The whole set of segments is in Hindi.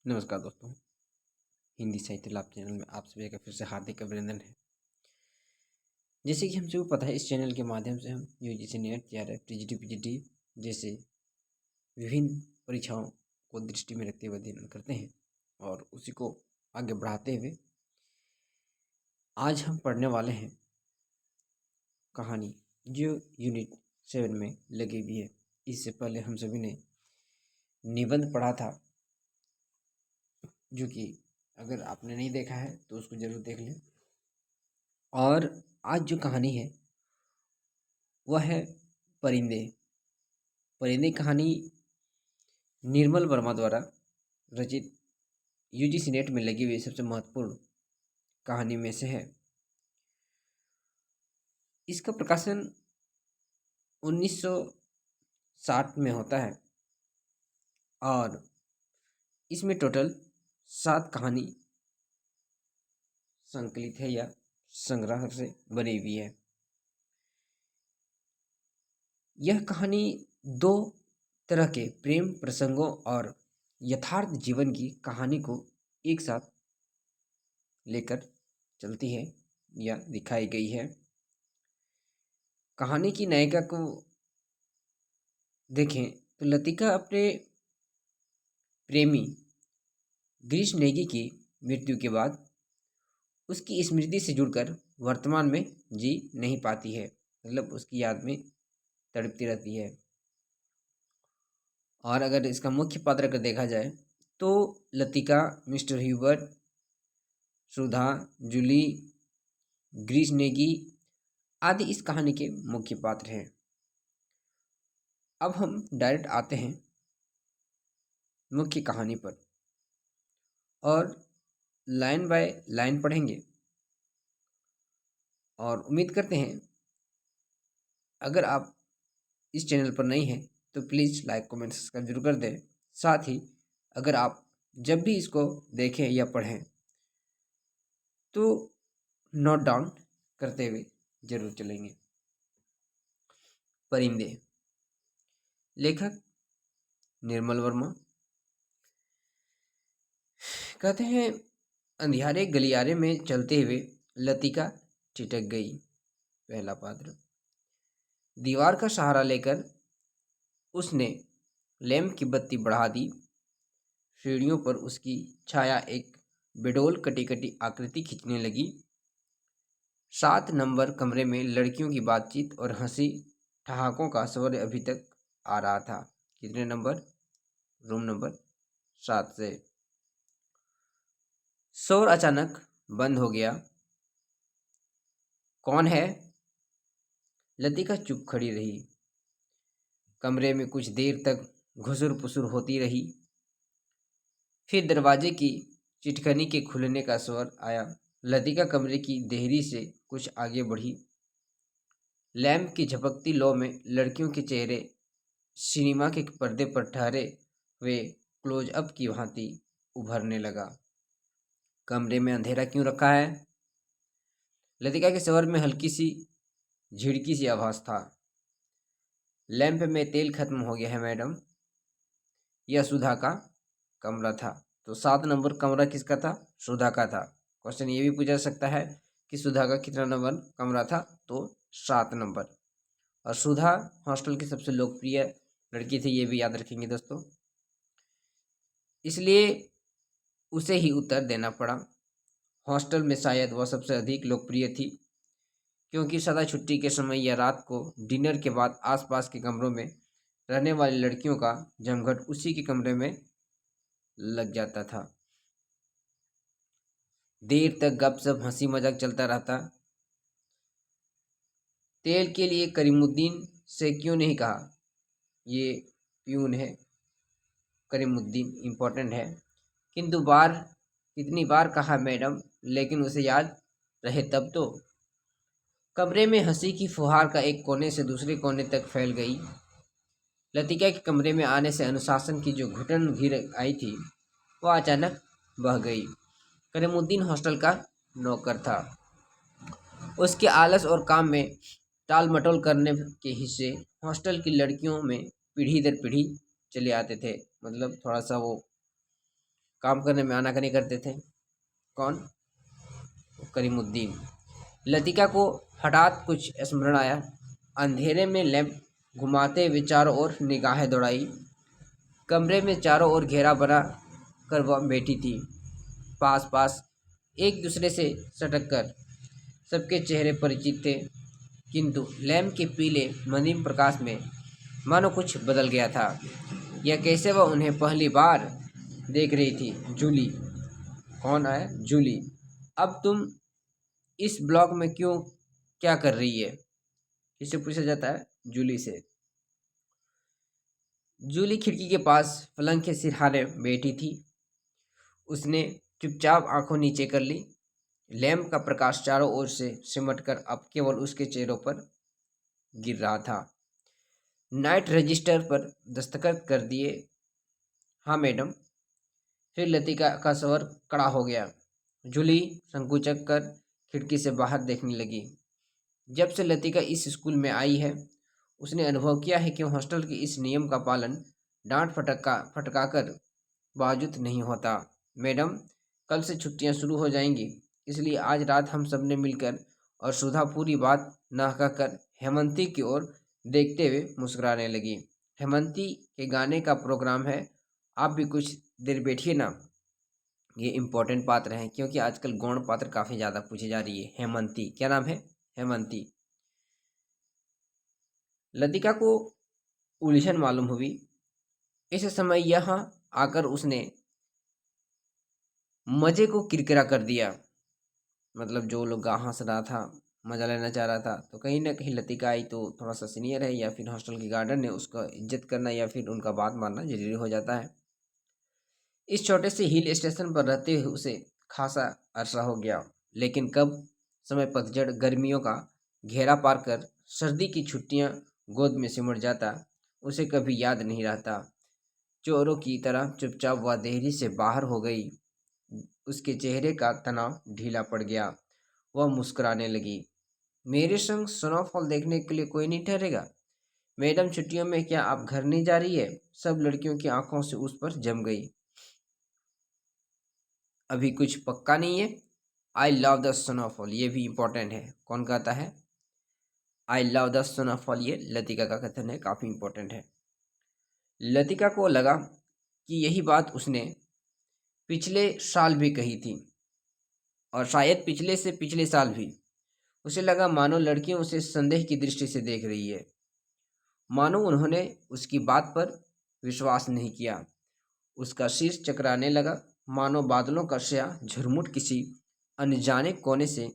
नमस्कार दोस्तों, हिंदी साहित्य लाभ चैनल में आप सभी का फिर से हार्दिक अभिनंदन है। जैसे कि हम सबको पता है, इस चैनल के माध्यम से हम UGC net, JRF, TGT, PGT जैसे विभिन्न परीक्षाओं को दृष्टि में रखते हुए अध्ययन करते हैं और उसी को आगे बढ़ाते हुए आज हम पढ़ने वाले हैं कहानी जो यूनिट 7 में लगी हुई है। इससे पहले हम सभी ने निबंध पढ़ा था, जो कि अगर आपने नहीं देखा है तो उसको जरूर देख लें। और आज जो कहानी है वह है परिंदे। परिंदे कहानी निर्मल वर्मा द्वारा रचित यूजीसी नेट में लगी हुई सबसे महत्वपूर्ण कहानी में से है। इसका प्रकाशन 1960 में होता है और इसमें टोटल 7 कहानी संकलित है या संग्रह से बनी हुई है। यह कहानी 2 तरह के प्रेम प्रसंगों और यथार्थ जीवन की कहानी को एक साथ लेकर चलती है या दिखाई गई है। कहानी की नायिका को देखें तो लतिका अपने प्रेमी ग्रीश नेगी की मृत्यु के बाद उसकी स्मृति से जुड़कर वर्तमान में जी नहीं पाती है, मतलब उसकी याद में तड़पती रहती है। और अगर इसका मुख्य पात्र अगर देखा जाए तो लतिका, मिस्टर ह्यूबर्ट, सुधा, जूली, ग्रीश नेगी आदि इस कहानी के मुख्य पात्र हैं। अब हम डायरेक्ट आते हैं मुख्य कहानी पर और लाइन बाय लाइन पढ़ेंगे और उम्मीद करते हैं अगर आप इस चैनल पर नए हैं तो प्लीज़ लाइक, कमेंट, सब्सक्राइब जरूर कर दें। साथ ही अगर आप जब भी इसको देखें या पढ़ें तो नोट डाउन करते हुए जरूर चलेंगे। परिंदे, लेखक निर्मल वर्मा। कहते हैं, अंधियारे गलियारे में चलते हुए लतिका ठिठक गई। पहला पात्र। दीवार का सहारा लेकर उसने लैंप की बत्ती बढ़ा दी। सीढ़ियों पर उसकी छाया एक बेडोल कटी कटी आकृति खींचने लगी। 7 नंबर कमरे में लड़कियों की बातचीत और हंसी ठहाकों का स्वर अभी तक आ रहा था। कितने नंबर? रूम नंबर 7 से। शोर अचानक बंद हो गया। कौन है? लतिका चुप खड़ी रही। कमरे में कुछ देर तक घुसुर पुसुर होती रही। फिर दरवाजे की चिटखनी के खुलने का स्वर आया। लतिका कमरे की देहरी से कुछ आगे बढ़ी। लैंप की झपकती लौ में लड़कियों के चेहरे सिनेमा के पर्दे पर ठहरे हुए क्लोजअप की भांति उभरने लगा। कमरे में अंधेरा क्यों रखा है? लतिका के स्वर में हल्की सी झिड़की सी आवाज था। लैंप में तेल खत्म हो गया है मैडम। यह सुधा का कमरा था। तो 7 नंबर कमरा किसका था? सुधा का था। क्वेश्चन ये भी पूछा सकता है कि सुधा का कितना नंबर कमरा था? तो 7 नंबर। और सुधा हॉस्टल की सबसे लोकप्रिय लड़की थी, ये भी याद रखेंगे दोस्तों। इसलिए उसे ही उत्तर देना पड़ा। हॉस्टल में शायद वह सबसे अधिक लोकप्रिय थी, क्योंकि सदा छुट्टी के समय या रात को डिनर के बाद आसपास के कमरों में रहने वाली लड़कियों का जमघट उसी के कमरे में लग जाता था। देर तक गपशप, हंसी मजाक चलता रहता। तेल के लिए करीमुद्दीन से क्यों नहीं कहा? ये प्यून है, करीमुद्दीन इम्पोर्टेंट है। कितनी बार कहा मैडम, लेकिन उसे याद रहे तब तो। कमरे में हंसी की फुहार का एक कोने से दूसरे कोने तक फैल गई। लतिका के कमरे में आने से अनुशासन की जो घुटन घिर आई थी वह अचानक बह गई। करीमुद्दीन हॉस्टल का नौकर था। उसके आलस और काम में टाल मटोल करने के हिस्से हॉस्टल की लड़कियों में पीढ़ी दर पीढ़ी चले आते थे। मतलब थोड़ा सा वो काम करने में आनाकानी करते थे। कौन? करीमुद्दीन। लतिका को हठात कुछ स्मरण आया। अंधेरे में लैंप घुमाते हुए चारों ओर निगाहें दौड़ाई। कमरे में चारों ओर घेरा बना कर वह बैठी थी, पास पास एक दूसरे से सटक कर। सबके चेहरे परिचित थे, किंतु लैंप के पीले मनीम प्रकाश में मानो कुछ बदल गया था। यह कैसे वह उन्हें पहली बार देख रही थी। जूली। कौन है? जूली। अब तुम इस ब्लॉक में क्यों, क्या कर रही है? किससे पूछा जाता है? जूली से। जूली खिड़की के पास पलंग के सिरहाने बैठी थी। उसने चुपचाप आंखों नीचे कर ली। लैंप का प्रकाश चारों ओर से सिमटकर अब केवल उसके चेहरों पर गिर रहा था। नाइट रजिस्टर पर दस्तखत कर दिए। हाँ मैडम। फिर लतिका का स्वर कड़ा हो गया। जूली संकुचक कर खिड़की से बाहर देखने लगी। जब से लतिका इस स्कूल में आई है, उसने अनुभव किया है कि हॉस्टल के इस नियम का पालन डांट फटकाकर बावजूद नहीं होता। मैडम, कल से छुट्टियां शुरू हो जाएंगी, इसलिए आज रात हम सब ने मिलकर और सुधा पूरी बात न कहकर हेमंती की ओर देखते हुए मुस्कुराने लगी। हेमंती के गाने का प्रोग्राम है, आप भी कुछ देर बैठिए ना। ये इम्पोर्टेंट पात्र हैं, क्योंकि आजकल गौण पात्र काफ़ी ज़्यादा पूछी जा रही है। हेमंती, क्या नाम है? हेमंती। लतिका को उलझन मालूम हुई। इस समय यहाँ आकर उसने मजे को किरकिरा कर दिया। मतलब जो लोग हंस रहा था, मजा लेना चाह रहा था, तो कहीं ना कहीं लतिका आई तो थोड़ा सा सीनियर है या फिर हॉस्टल के गार्डन है, उसका इज्जत करना या फिर उनका बात मानना जरूरी हो जाता है। इस छोटे से हिल स्टेशन पर रहते हुए उसे खासा अरसा हो गया, लेकिन कब समय पतझड़ गर्मियों का घेरा पार कर सर्दी की छुट्टियां गोद में सिमट जाता, उसे कभी याद नहीं रहता। चोरों की तरह चुपचाप वह देहरी से बाहर हो गई। उसके चेहरे का तनाव ढीला पड़ गया। वह मुस्कुराने लगी। मेरे संग स्नोफॉल देखने के लिए कोई नहीं ठहरेगा? मैडम, छुट्टियों में क्या आप घर नहीं जा रही है? सब लड़कियों की आंखों से उस पर जम गई। अभी कुछ पक्का नहीं है। आई लव द स्नोफॉल, ये भी इंपॉर्टेंट है। कौन कहता है? आई लव द स्नोफॉल, ये लतिका का कथन है, काफी इंपॉर्टेंट है। लतिका को लगा कि यही बात उसने पिछले साल भी कही थी, और शायद पिछले से पिछले साल भी। उसे लगा मानो लड़कियां उसे संदेह की दृष्टि से देख रही है, मानो उन्होंने उसकी बात पर विश्वास नहीं किया। उसका शीश चकराने लगा, मानो बादलों का स्याह झुरमुट किसी अनजाने कोने से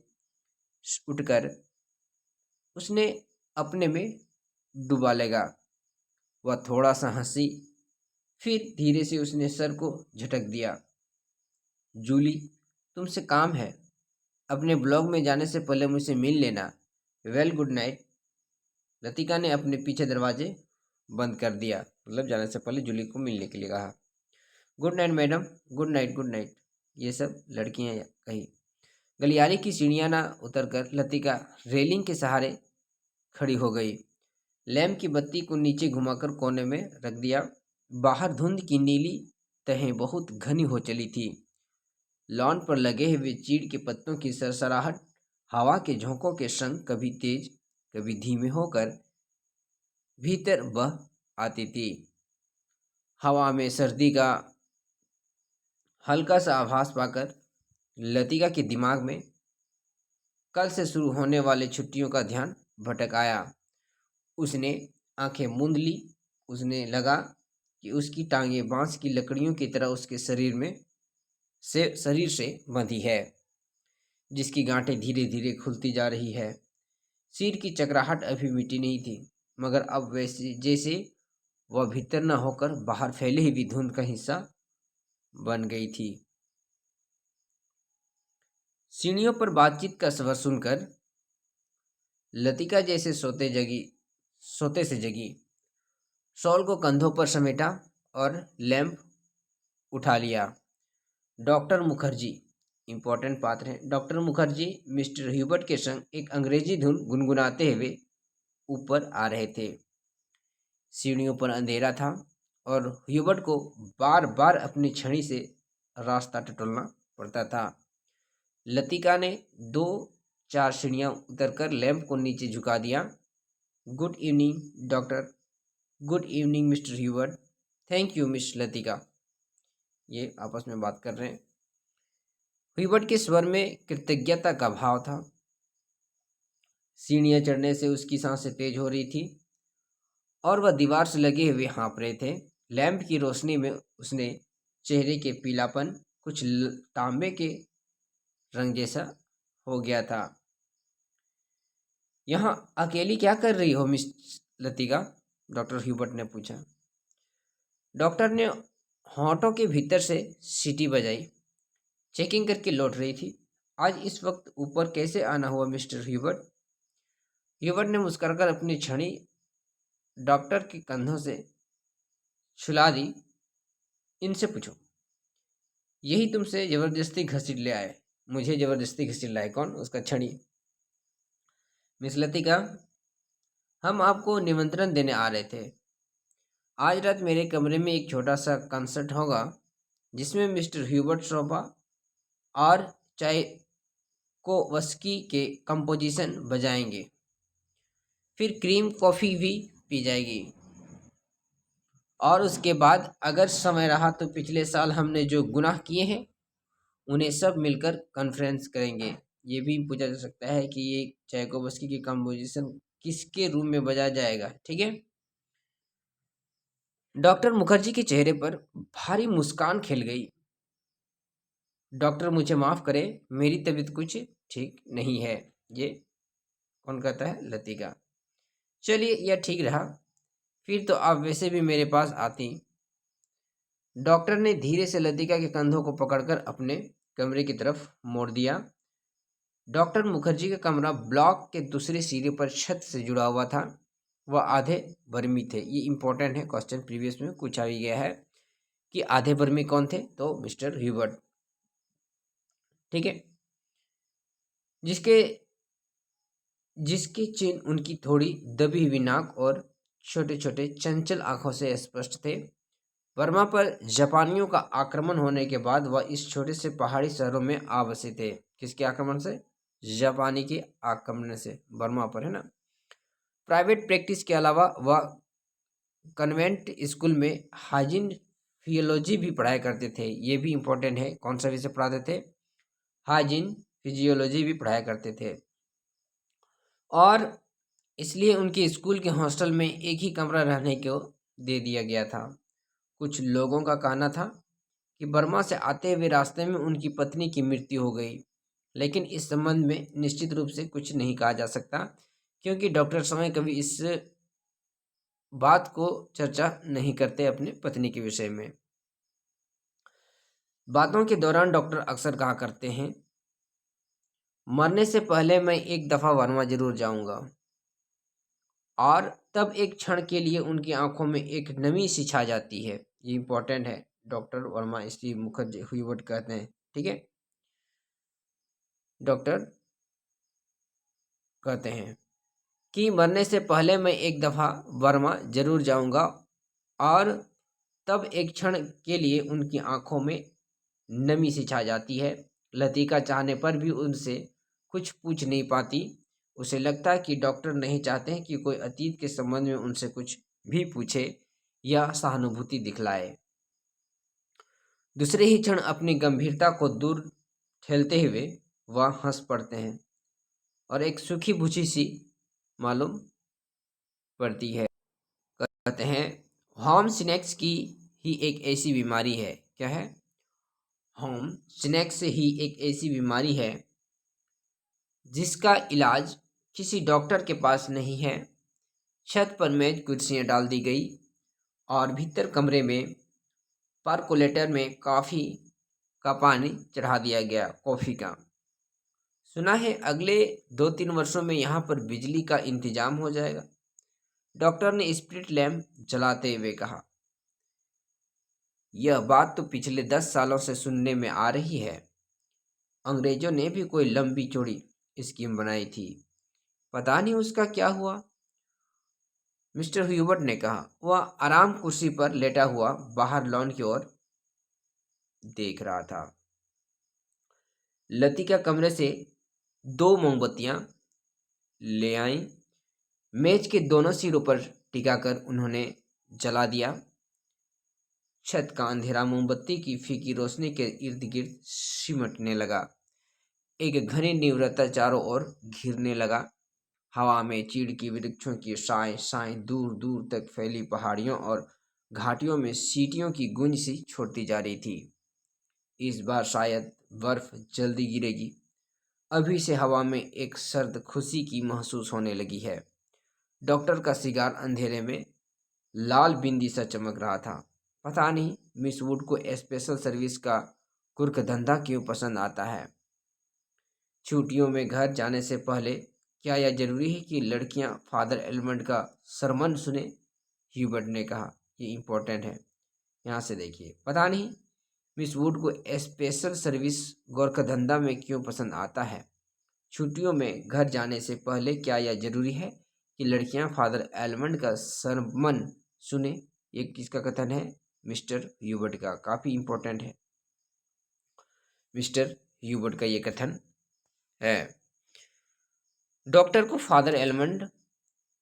उठकर उसने अपने में डुबा लेगा। वह थोड़ा सा हंसी, फिर धीरे से उसने सर को झटक दिया। जूली, तुमसे काम है। अपने ब्लॉग में जाने से पहले मुझसे मिल लेना। Well, good night. लतिका ने अपने पीछे दरवाजे बंद कर दिया, मतलब जाने से पहले जूली को मिलने के लिए कहा। Good night madam. Good night, good night, ये सब लड़कियां कही। गलियारे की सीढ़ियां ना उतरकर लतिका रेलिंग के सहारे खड़ी हो गई। लैंप की बत्ती को नीचे घुमाकर कोने में रख दिया। बाहर धुंध की नीली तहें बहुत घनी हो चली थी। लॉन पर लगे हुए चीड़ के पत्तों की सरसराहट हवा के झोंकों के संग कभी तेज कभी धीमे होकर भीतर बह आती थी। हवा में सर्दी का हल्का सा आभास पाकर लतिका के दिमाग में कल से शुरू होने वाले छुट्टियों का ध्यान भटक आया। उसने आंखें मूंद ली। उसने लगा कि उसकी टांगें बांस की लकड़ियों की तरह उसके शरीर से बंधी है, जिसकी गांठें धीरे धीरे खुलती जा रही है। सिर की चकराहट अभी मिटी नहीं थी, मगर अब वैसे जैसे वह भीतर न होकर बाहर फैले हुई धुंध का हिस्सा बन गई थी। सीढ़ियों पर बातचीत का स्वर सुनकर लतिका जैसे सोते से जगी। शॉल को कंधों पर समेटा और लैंप उठा लिया। डॉक्टर मुखर्जी, इंपॉर्टेंट पात्र हैं। डॉक्टर मुखर्जी मिस्टर ह्यूबर्ट के संग एक अंग्रेजी धुन गुनगुनाते हुए ऊपर आ रहे थे। सीढ़ियों पर अंधेरा था और ह्यूबर्ट को बार बार अपनी छड़ी से रास्ता टटोलना पड़ता था। लतिका ने 2-4 सीढ़ियां उतरकर लैंप को नीचे झुका दिया। Good evening doctor. Good evening mister Hubert. Thank you miss Latika. ये आपस में बात कर रहे हैं। ह्यूबर्ट के स्वर में कृतज्ञता का भाव था। सीढ़ियां चढ़ने से उसकी सांसें तेज हो रही थी और वह दीवार से लगे हुए हाँफ रहे थे। लैंप की रोशनी में उसने चेहरे के पीलापन कुछ तांबे के रंग जैसा हो गया था। यहाँ अकेली क्या कर रही हो मिस लतिका? डॉक्टर ह्यूबर्ट ने पूछा। डॉक्टर ने होंठों के भीतर से सीटी बजाई। चेकिंग करके लौट रही थी। आज इस वक्त ऊपर कैसे आना हुआ मिस्टर ह्यूबर्ट? ह्यूबर्ट ने मुस्कुराकर अपनी छड़ी डॉक्टर के कंधों से छुला दी। इनसे पूछो। यही तुमसे जबरदस्ती घसीट ले आए। मुझे जबरदस्ती घसीट लाए कौन? उसका छड़ी। मिस लतिका, हम आपको निमंत्रण देने आ रहे थे। आज रात मेरे कमरे में एक छोटा सा कंसर्ट होगा जिसमें मिस्टर ह्यूबर्ट शोपा और चाइकोवस्की के कंपोजिशन बजाएंगे। फिर क्रीम कॉफ़ी भी पी जाएगी और उसके बाद अगर समय रहा तो पिछले साल हमने जो गुनाह किए हैं उन्हें सब मिलकर कॉन्फ्रेंस करेंगे। ये भी पूछा जा सकता है कि ये चाइकोवस्की की कंपोजिशन किसके रूम में बजाया जाएगा। ठीक है। डॉक्टर मुखर्जी के चेहरे पर भारी मुस्कान खिल गई। डॉक्टर मुझे माफ़ करें, मेरी तबीयत कुछ ठीक नहीं है। ये कौन कहता है? लतिका। चलिए, यह ठीक रहा। फिर तो आप वैसे भी मेरे पास आती। डॉक्टर ने धीरे से लतिका के कंधों को पकड़कर अपने कमरे की तरफ मोड़ दिया। डॉक्टर मुखर्जी का कमरा ब्लॉक के दूसरे सिरे पर छत से जुड़ा हुआ था। वह आधे बर्मी थे। ये इंपॉर्टेंट है, क्वेश्चन प्रीवियस में पूछा भी गया है कि आधे बर्मी कौन थे? तो मिस्टर ह्यूबर्ट। ठीक है। जिसके जिसके चिन्ह उनकी थोड़ी दबी हुई नाक और छोटे छोटे चंचल आंखों से स्पष्ट थे। बर्मा पर जापानियों का आक्रमण होने के बाद वह इस छोटे से पहाड़ी शहरों में आ बसे थे। किसके आक्रमण से? जापानी के आक्रमण से बर्मा पर, है ना। प्राइवेट प्रैक्टिस के अलावा वह कन्वेंट स्कूल में हाइजीन फिजियोलॉजी भी पढ़ाया करते थे। ये भी इम्पोर्टेंट है। कौन सा विषय पढ़ाते थे? हाइजीन फिजियोलॉजी भी पढ़ाया करते थे। और इसलिए उनके स्कूल के हॉस्टल में एक ही कमरा रहने को दे दिया गया था। कुछ लोगों का कहना था कि बर्मा से आते हुए रास्ते में उनकी पत्नी की मृत्यु हो गई, लेकिन इस संबंध में निश्चित रूप से कुछ नहीं कहा जा सकता क्योंकि डॉक्टर समय कभी इस बात को चर्चा नहीं करते अपने पत्नी के विषय में। बातों के दौरान डॉक्टर अक्सर कहा करते हैं, मरने से पहले मैं एक दफ़ा बर्मा जरूर जाऊंगा। और तब एक क्षण के लिए उनकी आंखों में एक नमी सी छा जाती है। ये इंपॉर्टेंट है। डॉक्टर वर्मा इसलिए मुखर्जी ह्यूबर्ट कहते हैं। ठीक है। डॉक्टर कहते हैं कि मरने से पहले मैं एक दफ़ा बर्मा जरूर जाऊंगा और तब एक क्षण के लिए उनकी आंखों में नमी सी छा जाती है। लतिका चाहने पर भी उनसे कुछ पूछ नहीं पाती। उसे लगता है कि डॉक्टर नहीं चाहते हैं कि कोई अतीत के संबंध में उनसे कुछ भी पूछे या सहानुभूति दिखलाए। दूसरे ही क्षण अपनी गंभीरता को दूर ठेलते हुए वह हंस पड़ते हैं और एक सूखी बुझी सी मालूम पड़ती है। कहते हैं, होम सिनेक्स की ही एक ऐसी बीमारी है। क्या है? होम सिनेक्स ही एक ऐसी बीमारी है जिसका इलाज किसी डॉक्टर के पास नहीं है। छत पर मेज कुर्सियां डाल दी गई और भीतर कमरे में परकोलेटर में कॉफ़ी का पानी चढ़ा दिया गया। कॉफ़ी का सुना है अगले 2-3 वर्षों में यहाँ पर बिजली का इंतजाम हो जाएगा। डॉक्टर ने स्प्रिट लैंप जलाते हुए कहा। यह बात तो पिछले 10 सालों से सुनने में आ रही है। अंग्रेजों ने भी कोई लंबी चौड़ी स्कीम बनाई थी, पता नहीं उसका क्या हुआ। मिस्टर ह्यूबर्ट ने कहा। वह आराम कुर्सी पर लेटा हुआ बाहर लॉन की ओर देख रहा था। लतिका कमरे से 2 मोमबत्तियां ले आई। मेज के दोनों सिरों पर टिकाकर उन्होंने जला दिया। छत का अंधेरा मोमबत्ती की फीकी रोशनी के इर्द गिर्द सिमटने लगा। एक घनी तीव्रता चारों ओर घिरने लगा। हवा में चीड़ की वृक्षों की साएं साएं दूर दूर तक फैली पहाड़ियों और घाटियों में सीटियों की गूंज सी छोड़ती जा रही थी। इस बार शायद बर्फ जल्दी गिरेगी। अभी से हवा में एक सर्द खुशी की महसूस होने लगी है। डॉक्टर का सिगार अंधेरे में लाल बिंदी सा चमक रहा था। पता नहीं मिस वुड को स्पेशल सर्विस का कुर्क धंधा क्यों पसंद आता है। छुट्टियों में घर जाने से पहले क्या यह जरूरी है कि लड़कियां फादर एलमंड का सरमन सुने? ह्यूबर्ट ने कहा, ये इम्पोर्टेंट है। यहाँ से देखिए, पता नहीं मिस वुड को स्पेशल सर्विस गोरखा धंधा में क्यों पसंद आता है। छुट्टियों में घर जाने से पहले क्या यह जरूरी है कि लड़कियां फादर एलमंड का सरमन सुने? ये किसका कथन है? मिस्टर ह्यूबर्ट का। काफ़ी इम्पोर्टेंट है, मिस्टर ह्यूबर्ट का ये कथन है। डॉक्टर को फादर एलमंड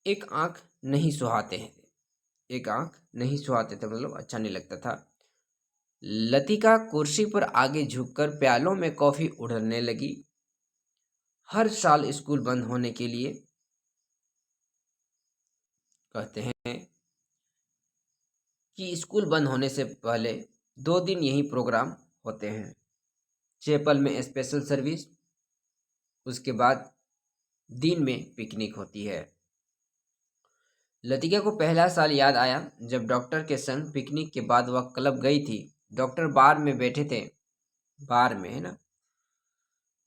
एक आंख नहीं सुहाते हैं। एक आंख नहीं सुहाते थे, मतलब अच्छा नहीं लगता था। लतिका कुर्सी पर आगे झुककर प्यालों में कॉफी उड़ने लगी। हर साल स्कूल बंद होने के लिए कहते हैं कि स्कूल बंद होने से पहले 2 दिन यही प्रोग्राम होते हैं। चैपल में स्पेशल सर्विस, उसके बाद दिन में पिकनिक होती है। लतिका को पहला साल याद आया जब डॉक्टर के संग पिकनिक के बाद वह क्लब गई थी। डॉक्टर बार में बैठे थे। बार में, है ना?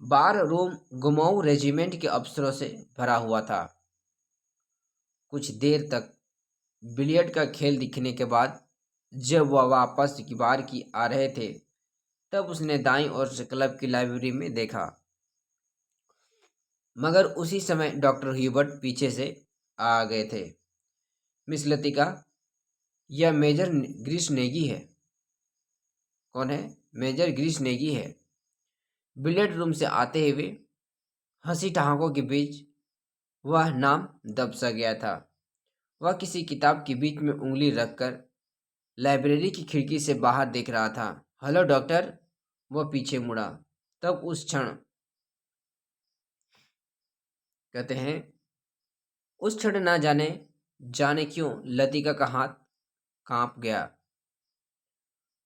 बार रूम गुमाऊ रेजिमेंट के अफसरों से भरा हुआ था। कुछ देर तक बिलियर्ड का खेल दिखने के बाद जब वह वापस की बार की आ रहे थे, तब उसने दाईं ओर से क्लब की लाइब्रेरी में देखा। मगर उसी समय डॉक्टर ह्यूबर्ट पीछे से आ गए थे। मिस लतिका, यह मेजर ग्रीस नेगी है। कौन है? मेजर ग्रीस नेगी है। बिलियर्ड रूम से आते हुए हंसी ठहाकों के बीच वह नाम दब सा गया था। वह किसी किताब के बीच में उंगली रखकर लाइब्रेरी की खिड़की से बाहर देख रहा था। Hello doctor. वह पीछे मुड़ा। तब उस क्षण, कहते हैं, उस क्षण ना जाने जाने क्यों लतिका का हाथ कांप गया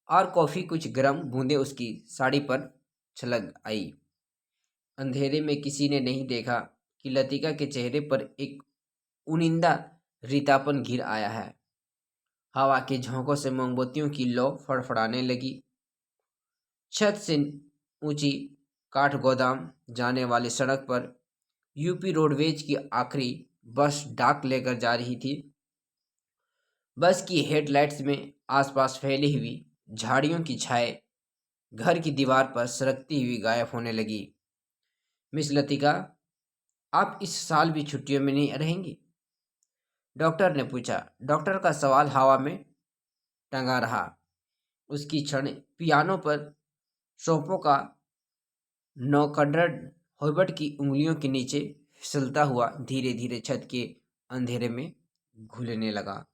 और कॉफी कुछ गर्म बूंदें उसकी साड़ी पर छलक आई। अंधेरे में किसी ने नहीं देखा कि लतिका के चेहरे पर एक उनिंदा रीतापन घिर आया है। हवा के झोंकों से मोमबत्तियों की लौ फड़फड़ाने लगी। छत से ऊंची काठ गोदाम जाने वाली सड़क पर यूपी रोडवेज की आखिरी बस डाक लेकर जा रही थी। बस की हेडलाइट्स में आसपास फैली हुई झाड़ियों की छाया घर की दीवार पर सरकती हुई गायब होने लगी। मिस लतिका, आप इस साल भी छुट्टियों में नहीं रहेंगी? डॉक्टर ने पूछा। डॉक्टर का सवाल हवा में टंगा रहा। उसकी क्षण पियानो पर शोपों का नौकड्रड हॉबर्ट की उंगलियों के नीचे फिसलता हुआ धीरे धीरे छत के अंधेरे में घुलने लगा,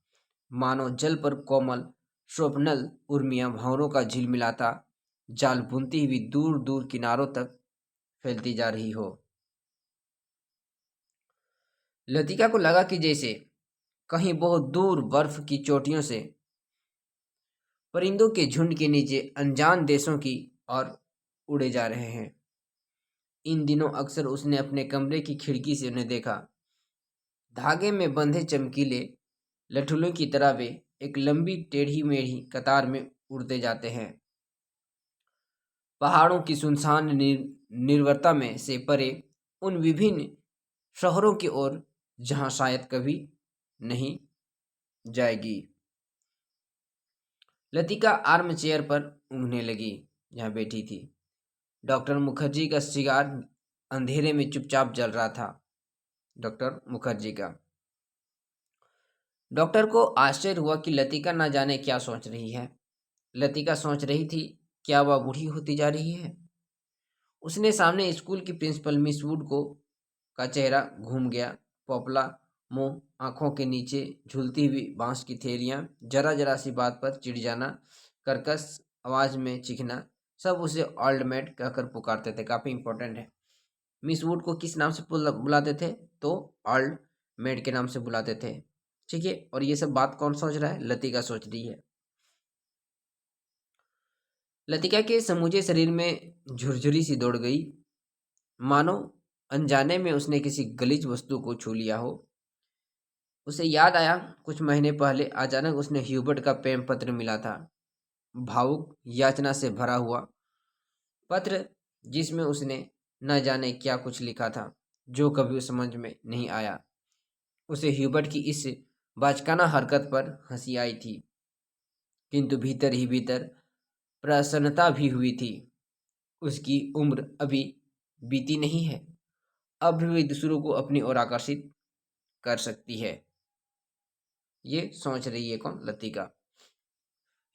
मानो जल पर कोमल स्वप्नल उर्मियां भंवरों का झिलमिलाता जाल बुनती हुई दूर दूर किनारों तक फैलती जा रही हो। लतिका को लगा कि जैसे कहीं बहुत दूर बर्फ की चोटियों से परिंदों के झुंड के नीचे अनजान देशों की ओर उड़े जा रहे हैं। इन दिनों अक्सर उसने अपने कमरे की खिड़की से उन्हें देखा। धागे में बंधे चमकीले लठुलों की तरह वे एक लंबी टेढ़ी मेढ़ी कतार में उड़ते जाते हैं। पहाड़ों की सुनसान निर्वरता में से परे उन विभिन्न शहरों की ओर जहां शायद कभी नहीं जाएगी। लतिका आर्म चेयर पर ऊँघने लगी, जहाँ बैठी थी। डॉक्टर मुखर्जी का सिगार अंधेरे में चुपचाप जल रहा था। डॉक्टर मुखर्जी का। डॉक्टर को आश्चर्य हुआ कि लतिका न जाने क्या सोच रही है। लतिका सोच रही थी क्या वह बूढ़ी होती जा रही है? उसने सामने स्कूल की प्रिंसिपल मिस वुड को का चेहरा घूम गया। पोपला मुंह, आंखों के नीचे झूलती हुई बांस की थैलियां, जरा जरा सी बात पर चिढ़ जाना, कर्कश आवाज में चीखना, सब उसे ओल्ड मैड कहकर पुकारते थे। काफी इंपॉर्टेंट है। मिस वुड को किस नाम से बुलाते थे? तो ओल्ड मैड के नाम से बुलाते थे। ठीक है, और ये सब बात कौन सोच रहा है? लतिका सोच रही है। लतिका के समूचे शरीर में झुरझुरी सी दौड़ गई, मानो अनजाने में उसने किसी गलीज वस्तु को छू लिया हो। उसे याद आया, कुछ महीने पहले अचानक उसने ह्यूबर्ट का प्रेम पत्र मिला था, भावुक याचना से भरा हुआ पत्र, जिसमें उसने न जाने क्या कुछ लिखा था, जो कभी उस समझ में नहीं आया। उसे ह्यूबर्ट की इस बचकाना हरकत पर हंसी आई थी, किंतु भीतर ही भीतर प्रसन्नता भी हुई थी। उसकी उम्र अभी बीती नहीं है, अब भी वे दूसरों को अपनी ओर आकर्षित कर सकती है। ये सोच रही है कौन? लतिका।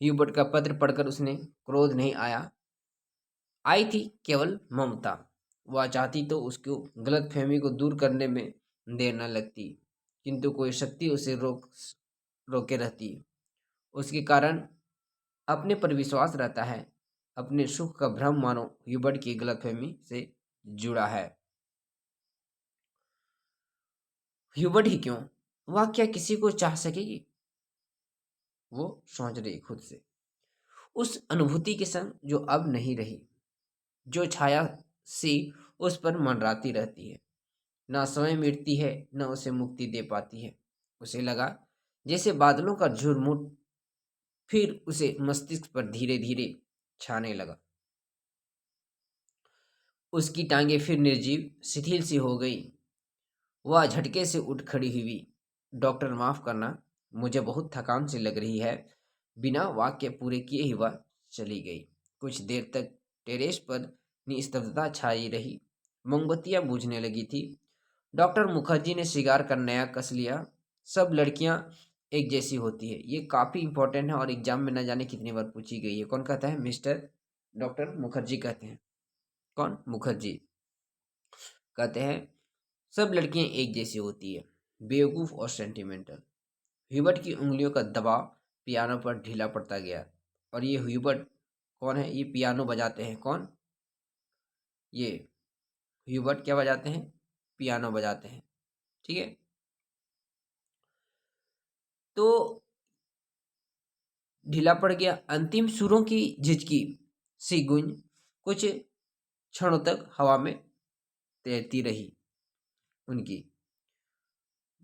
ह्यूबर्ट का पत्र पढ़कर उसने क्रोध नहीं आया, आई थी केवल ममता। वह चाहती तो उसको गलतफहमी को दूर करने में देर न लगती, किंतु कोई शक्ति उसे रोके रहती। उसके कारण अपने पर विश्वास रहता है, अपने सुख का भ्रम मानो ह्यूबर्ट की गलतफहमी से जुड़ा है। ह्यूबर्ट ही क्यों, वह क्या किसी को चाह सकेगी? वो सोच रही खुद से, उस अनुभूति के संग जो अब नहीं रही, जो छाया सी उस पर मंडराती रहती है, ना स्वयं मिटती है, न उसे मुक्ति दे पाती है। उसे लगा जैसे बादलों का झुरमुट फिर उसे मस्तिष्क पर धीरे धीरे छाने लगा। उसकी टांगें फिर निर्जीव शिथिल सी हो गई। वह झटके से उठ खड़ी हुई। डॉक्टर, माफ करना, मुझे बहुत थकान सी लग रही है। बिना वाक्य पूरे किए ही वह चली गई। कुछ देर तक टेरेस पर निस्तब्धता छाई रही। मोमबत्तियां बुझने लगी थी। डॉक्टर मुखर्जी ने सिगार का नया कस लिया। सब लड़कियां एक जैसी होती है, ये काफी इंपॉर्टेंट है और एग्जाम में न जाने कितनी बार पूछी गई है। कौन कहता है? मिस्टर डॉक्टर मुखर्जी कहते हैं। कौन? मुखर्जी कहते हैं सब लड़कियां एक जैसी होती है, बेवकूफ और सेंटिमेंटल। ह्यूबर्ट की उंगलियों का दबाव पियानो पर ढीला पड़ता गया। और ये ह्यूबर्ट कौन है? ये पियानो बजाते हैं। कौन? ये ह्यूबर्ट क्या बजाते हैं? पियानो बजाते हैं। ठीक है, तो ढीला पड़ गया। अंतिम सुरों की झिझकी सी गूंज कुछ क्षणों तक हवा में तैरती रही उनकी।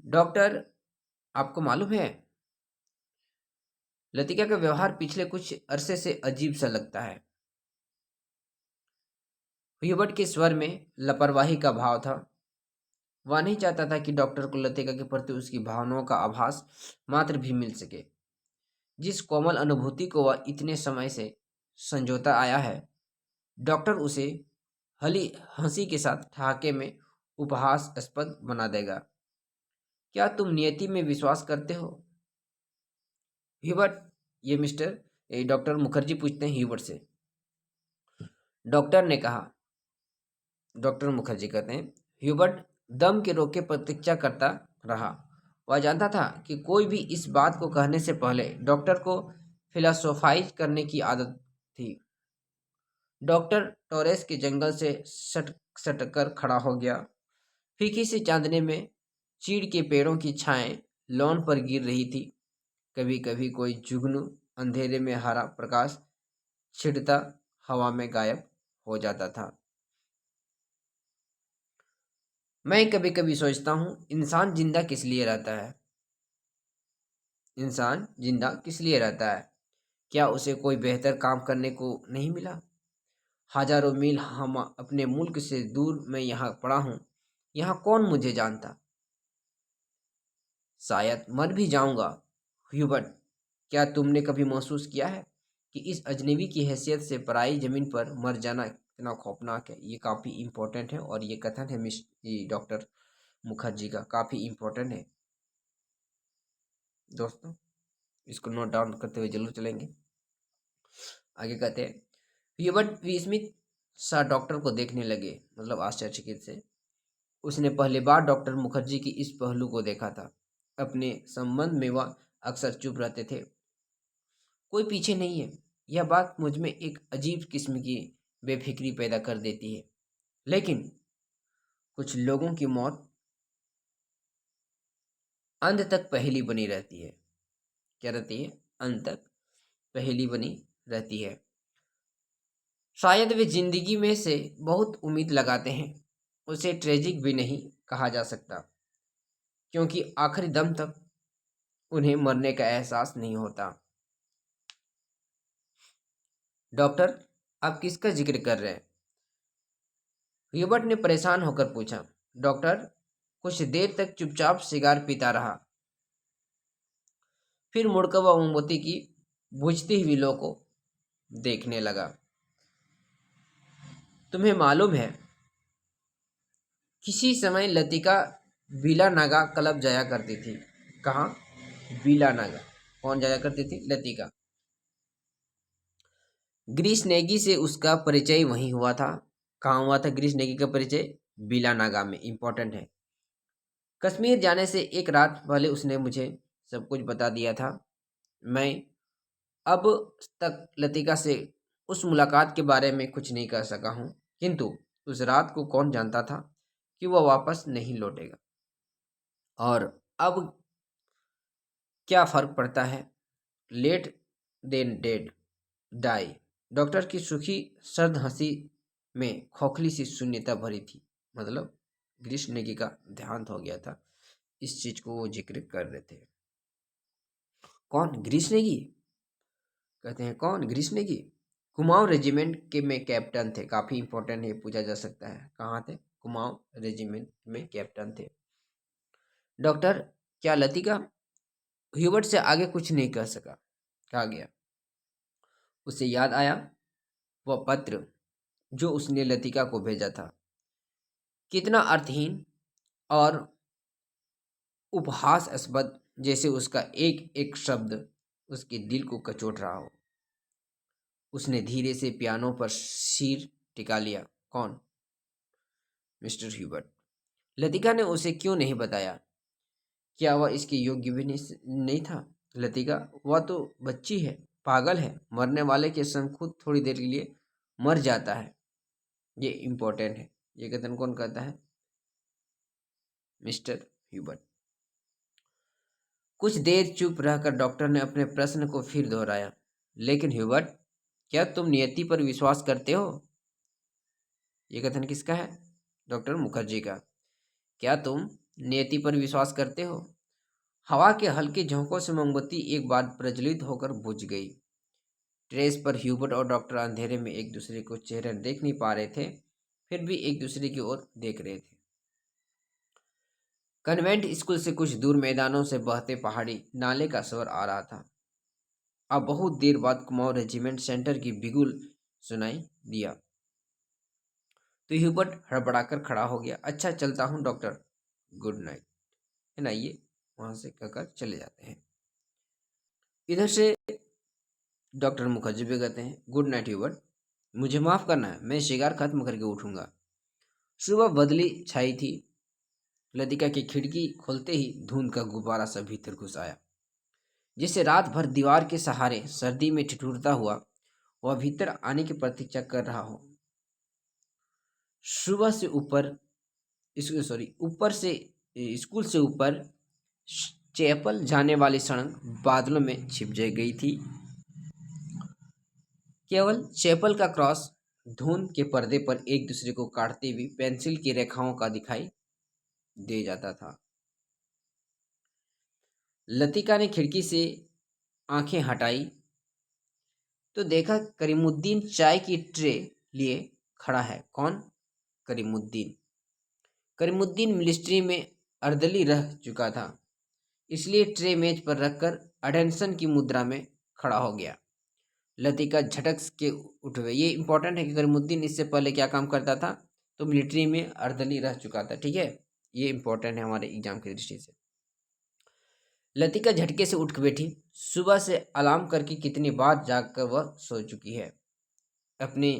डॉक्टर, आपको मालूम है, लतिका का व्यवहार पिछले कुछ अरसे से अजीब सा लगता है। ह्यूबर्ट के स्वर में लापरवाही का भाव था। वह नहीं चाहता था कि डॉक्टर को लतिका के प्रति उसकी भावनाओं का आभास मात्र भी मिल सके। जिस कोमल अनुभूति को वह इतने समय से संजोता आया है, डॉक्टर उसे हली हंसी के साथ ठहाके में उपहासास्पद बना देगा। क्या तुम नियति में विश्वास करते हो, ह्यूबर्ट? ये मिस्टर डॉक्टर मुखर्जी पूछते हैं ह्यूबर्ट से। डॉक्टर ने कहा। डॉक्टर मुखर्जी कहते हैं, ह्यूबर्ट दम के रोके प्रतीक्षा करता रहा। वह जानता था कि कोई भी इस बात को कहने से पहले डॉक्टर को फिलोसोफाइज करने की आदत थी। डॉक्टर टोरेस के जंगल से सट सटकर खड़ा हो गया। फीकी सी चांदनी में चीड़ के पेड़ों की छाएं लॉन पर गिर रही थी। कभी कभी कोई जुगनू अंधेरे में हरा प्रकाश छिड़ता हवा में गायब हो जाता था। मैं कभी कभी सोचता हूँ, इंसान जिंदा किस लिए रहता है? इंसान जिंदा किस लिए रहता है? क्या उसे कोई बेहतर काम करने को नहीं मिला? हजारों मील हम अपने मुल्क से दूर मैं यहाँ पड़ा हूँ। यहाँ कौन मुझे जानता? शायद मर भी जाऊंगा। ह्यूबर्ट, क्या तुमने कभी महसूस किया है कि इस अजनबी की हैसियत से पराई जमीन पर मर जाना कितना खौफनाक है? ये काफ़ी इम्पोर्टेंट है और ये कथन है मिस डॉक्टर मुखर्जी का, काफ़ी इम्पोर्टेंट है दोस्तों। इसको नोट डाउन करते हुए जरूर चलेंगे। आगे कहते हैं, ह्यूबर्ट वी स्मिथ शाह डॉक्टर को देखने लगे, मतलब आश्चर्यचकित से। उसने पहली बार डॉक्टर मुखर्जी की इस पहलू को देखा था। अपने संबंध में वह अक्सर चुप रहते थे। कोई पीछे नहीं है, यह बात मुझ में एक अजीब किस्म की बेफिक्री पैदा कर देती है। लेकिन कुछ लोगों की मौत अंत तक पहेली बनी रहती है। क्या रहती है? अंत तक पहेली बनी रहती है। शायद वे जिंदगी में से बहुत उम्मीद लगाते हैं। उसे ट्रेजिक भी नहीं कहा जा सकता, क्योंकि आखिरी दम तक उन्हें मरने का एहसास नहीं होता। डॉक्टर, आप किसका जिक्र कर रहे हैं? ह्यूबर्ट ने परेशान होकर पूछा। डॉक्टर कुछ देर तक चुपचाप सिगार पीता रहा, फिर मुड़कर वह मोमबत्ती की बुझती हुई लो को देखने लगा। तुम्हें मालूम है, किसी समय लतिका बीला नागा क्लब जाया करती थी। कहाँ? बीला नागा। कौन जाया करती थी? लतिका। ग्रीस नेगी से उसका परिचय वहीं हुआ था। कहाँ हुआ था ग्रीस नेगी का परिचय? बीला नागा में। इंपॉर्टेंट है। कश्मीर जाने से एक रात पहले उसने मुझे सब कुछ बता दिया था। मैं अब तक लतिका से उस मुलाकात के बारे में कुछ नहीं कर सका हूँ, किंतु उस रात को कौन जानता था कि वह वापस नहीं लौटेगा। और अब क्या फर्क पड़ता है? Let then dead die. Doctor की सूखी सर्द हंसी में खोखली सी शून्यता भरी थी। मतलब ग्रीष्म नेगी का देहांत हो गया था, इस चीज को वो जिक्र कर रहे थे। कौन? ग्रीष्म नेगी। कहते हैं कौन? ग्रीष्म नेगी कुमाऊं रेजिमेंट के में कैप्टन थे। काफी इंपॉर्टेंट है, पूछा जा सकता है। कहाँ थे? कुमाऊं रेजिमेंट में कैप्टन थे। डॉक्टर, क्या लतिका? ह्यूबर्ट से आगे कुछ नहीं कह सका। कहा गया। उसे याद आया वह पत्र जो उसने लतिका को भेजा था। कितना अर्थहीन और उपहासास्पद, जैसे उसका एक एक शब्द उसके दिल को कचोट रहा हो। उसने धीरे से पियानो पर सिर टिका लिया। कौन? Mister Hubert. लतिका ने उसे क्यों नहीं बताया? क्या वह इसके योग्य भी नहीं था? लतिका, वह तो बच्ची है, पागल है, मरने वाले के संग खुद थोड़ी देर के लिए मर जाता है। ये इम्पोर्टेंट है। ये कथन कौन कहता है? Mister Hubert. कुछ देर चुप रहकर डॉक्टर ने अपने प्रश्न को फिर दोहराया। लेकिन ह्यूबर्ट, क्या तुम नियति पर विश्वास करते हो? ये कथन किसका है? डॉक्टर मुखर्जी का। क्या तुम नियति पर विश्वास करते हो? हवा के हल्के झोंकों से मोमबत्ती एक बार प्रज्वलित होकर बुझ गई। ट्रेस पर ह्यूबर्ट और डॉक्टर अंधेरे में एक दूसरे को चेहरे देख नहीं पा रहे थे, फिर भी एक दूसरे की ओर देख रहे थे। कन्वेंट स्कूल से कुछ दूर मैदानों से बहते पहाड़ी नाले का स्वर आ रहा था। अब बहुत देर बाद कुमाऊं रेजिमेंट सेंटर की बिगुल सुनाई दिया तो ह्यूबर्ट हड़बड़ाकर खड़ा हो गया। अच्छा, चलता हूँ डॉक्टर, गुड नाइट। है ना, ये वहां से कहकर चले जाते हैं। इधर से डॉक्टर मुखर्जी भी कहते हैं गुड नाइट ह्यूबर्ट, मुझे माफ करना है, मैं शिकार खत्म करके उठूंगा। सुबह बदली छाई थी। लतिका की खिड़की खोलते ही धुंध का गुब्बारा सा भीतर घुस आया, जिसे रात भर दीवार के सहारे सर्दी में ठिठुरता हुआ वह भीतर आने की प्रतीक्षा कर रहा हो। सुबह से ऊपर ऊपर से स्कूल से ऊपर चैपल जाने वाली सड़क बादलों में छिप गई थी। केवल चैपल का क्रॉस धुंध के पर्दे पर एक दूसरे को काटते हुए पेंसिल की रेखाओं का दिखाई दे जाता था। लतिका ने खिड़की से आंखें हटाई तो देखा करीमुद्दीन चाय की ट्रे लिए खड़ा है। कौन? करीमुद्दीन। करीमुद्दीन मिलिट्री में अर्दली रह चुका था, इसलिए ट्रे मेज पर रखकर अटेंशन की मुद्रा में खड़ा हो गया। लतिका झटक के उठ गई। ये इंपॉर्टेंट है कि करीमुद्दीन इससे पहले क्या काम करता था? तो मिलिट्री में अर्दली रह चुका था। ठीक है, ये इंपॉर्टेंट है हमारे एग्जाम की दृष्टि से। लतिका झटके से उठ बैठी। सुबह से अलार्म करके कितनी बार जागकर वह सो चुकी है। अपनी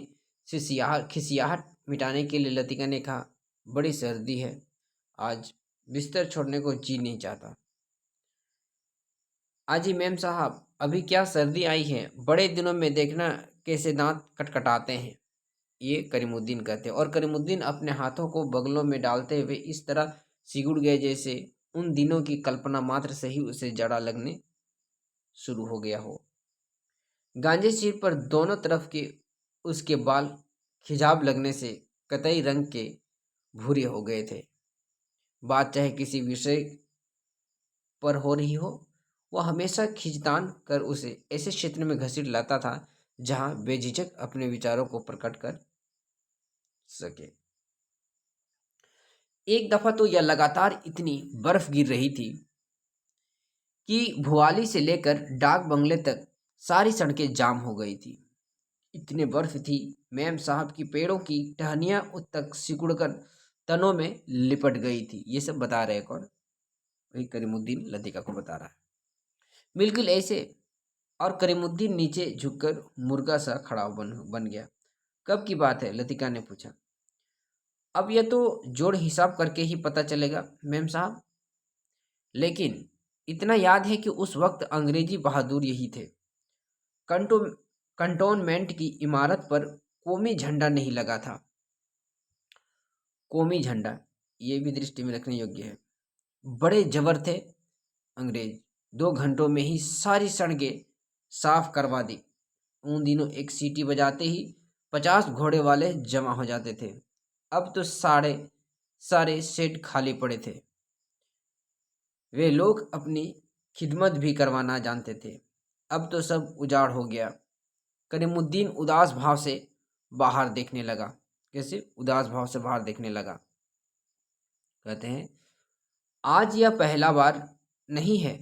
खिसियाहट मिटाने के लिए लतिका ने कहा, बड़ी सर्दी है, आज बिस्तर छोड़ने को जी नहीं चाहता। आजी मैम साहब, अभी क्या सर्दी आई है, बड़े दिनों में देखना कैसे दांत कटकटाते हैं, ये करीमुद्दीन कहते हैं। और करीमुद्दीन अपने हाथों को बगलों में डालते हुए इस तरह सिकुड़ गए जैसे उन दिनों की कल्पना मात्र से ही उसे जड़ा लगने शुरू हो गया हो। गांजे सिर पर दोनों तरफ के उसके बाल खिजाब लगने से कतई रंग के भूरे हो गए थे। बात चाहे किसी विषय पर हो रही हो, वह हमेशा खींचतान कर उसे ऐसे क्षेत्र में घसीट लाता था जहां बेझिझक अपने विचारों को प्रकट कर सके। एक दफा तो यह लगातार इतनी बर्फ गिर रही थी कि भुआली से लेकर डाक बंगले तक सारी सड़कें जाम हो गई थी। इतने बर्फ थी, मैम साहब की पेड़ों की टहनियां उत तक सिकुड़कर तनों में लिपट गई थी। ये सब बता रहे कौन? वही करीमुद्दीन लतिका को बता रहा है। बिल्कुल ऐसे। और करीमुद्दीन नीचे झुककर मुर्गा सा खड़ा बन गया। कब की बात है? लतिका ने पूछा। अब यह तो जोड़ हिसाब करके ही पता चलेगा मैम साहब, लेकिन इतना याद है कि उस वक्त अंग्रेजी बहादुर यही थे। कंटो कंटोनमेंट की इमारत पर कौमी झंडा नहीं लगा था। कौमी झंडा, ये भी दृष्टि में रखने योग्य है। बड़े जबर थे अंग्रेज, 2 घंटों में ही सारी सड़कें साफ करवा दी। उन दिनों एक सीटी बजाते ही 50 घोड़े वाले जमा हो जाते थे। अब तो सारे सेट खाली पड़े थे। वे लोग अपनी खिदमत भी करवाना जानते थे। अब तो सब उजाड़ हो गया। करीमुद्दीन उदास भाव से बाहर देखने लगा। कैसे उदास भाव से बाहर देखने लगा? कहते हैं, आज यह पहला बार नहीं है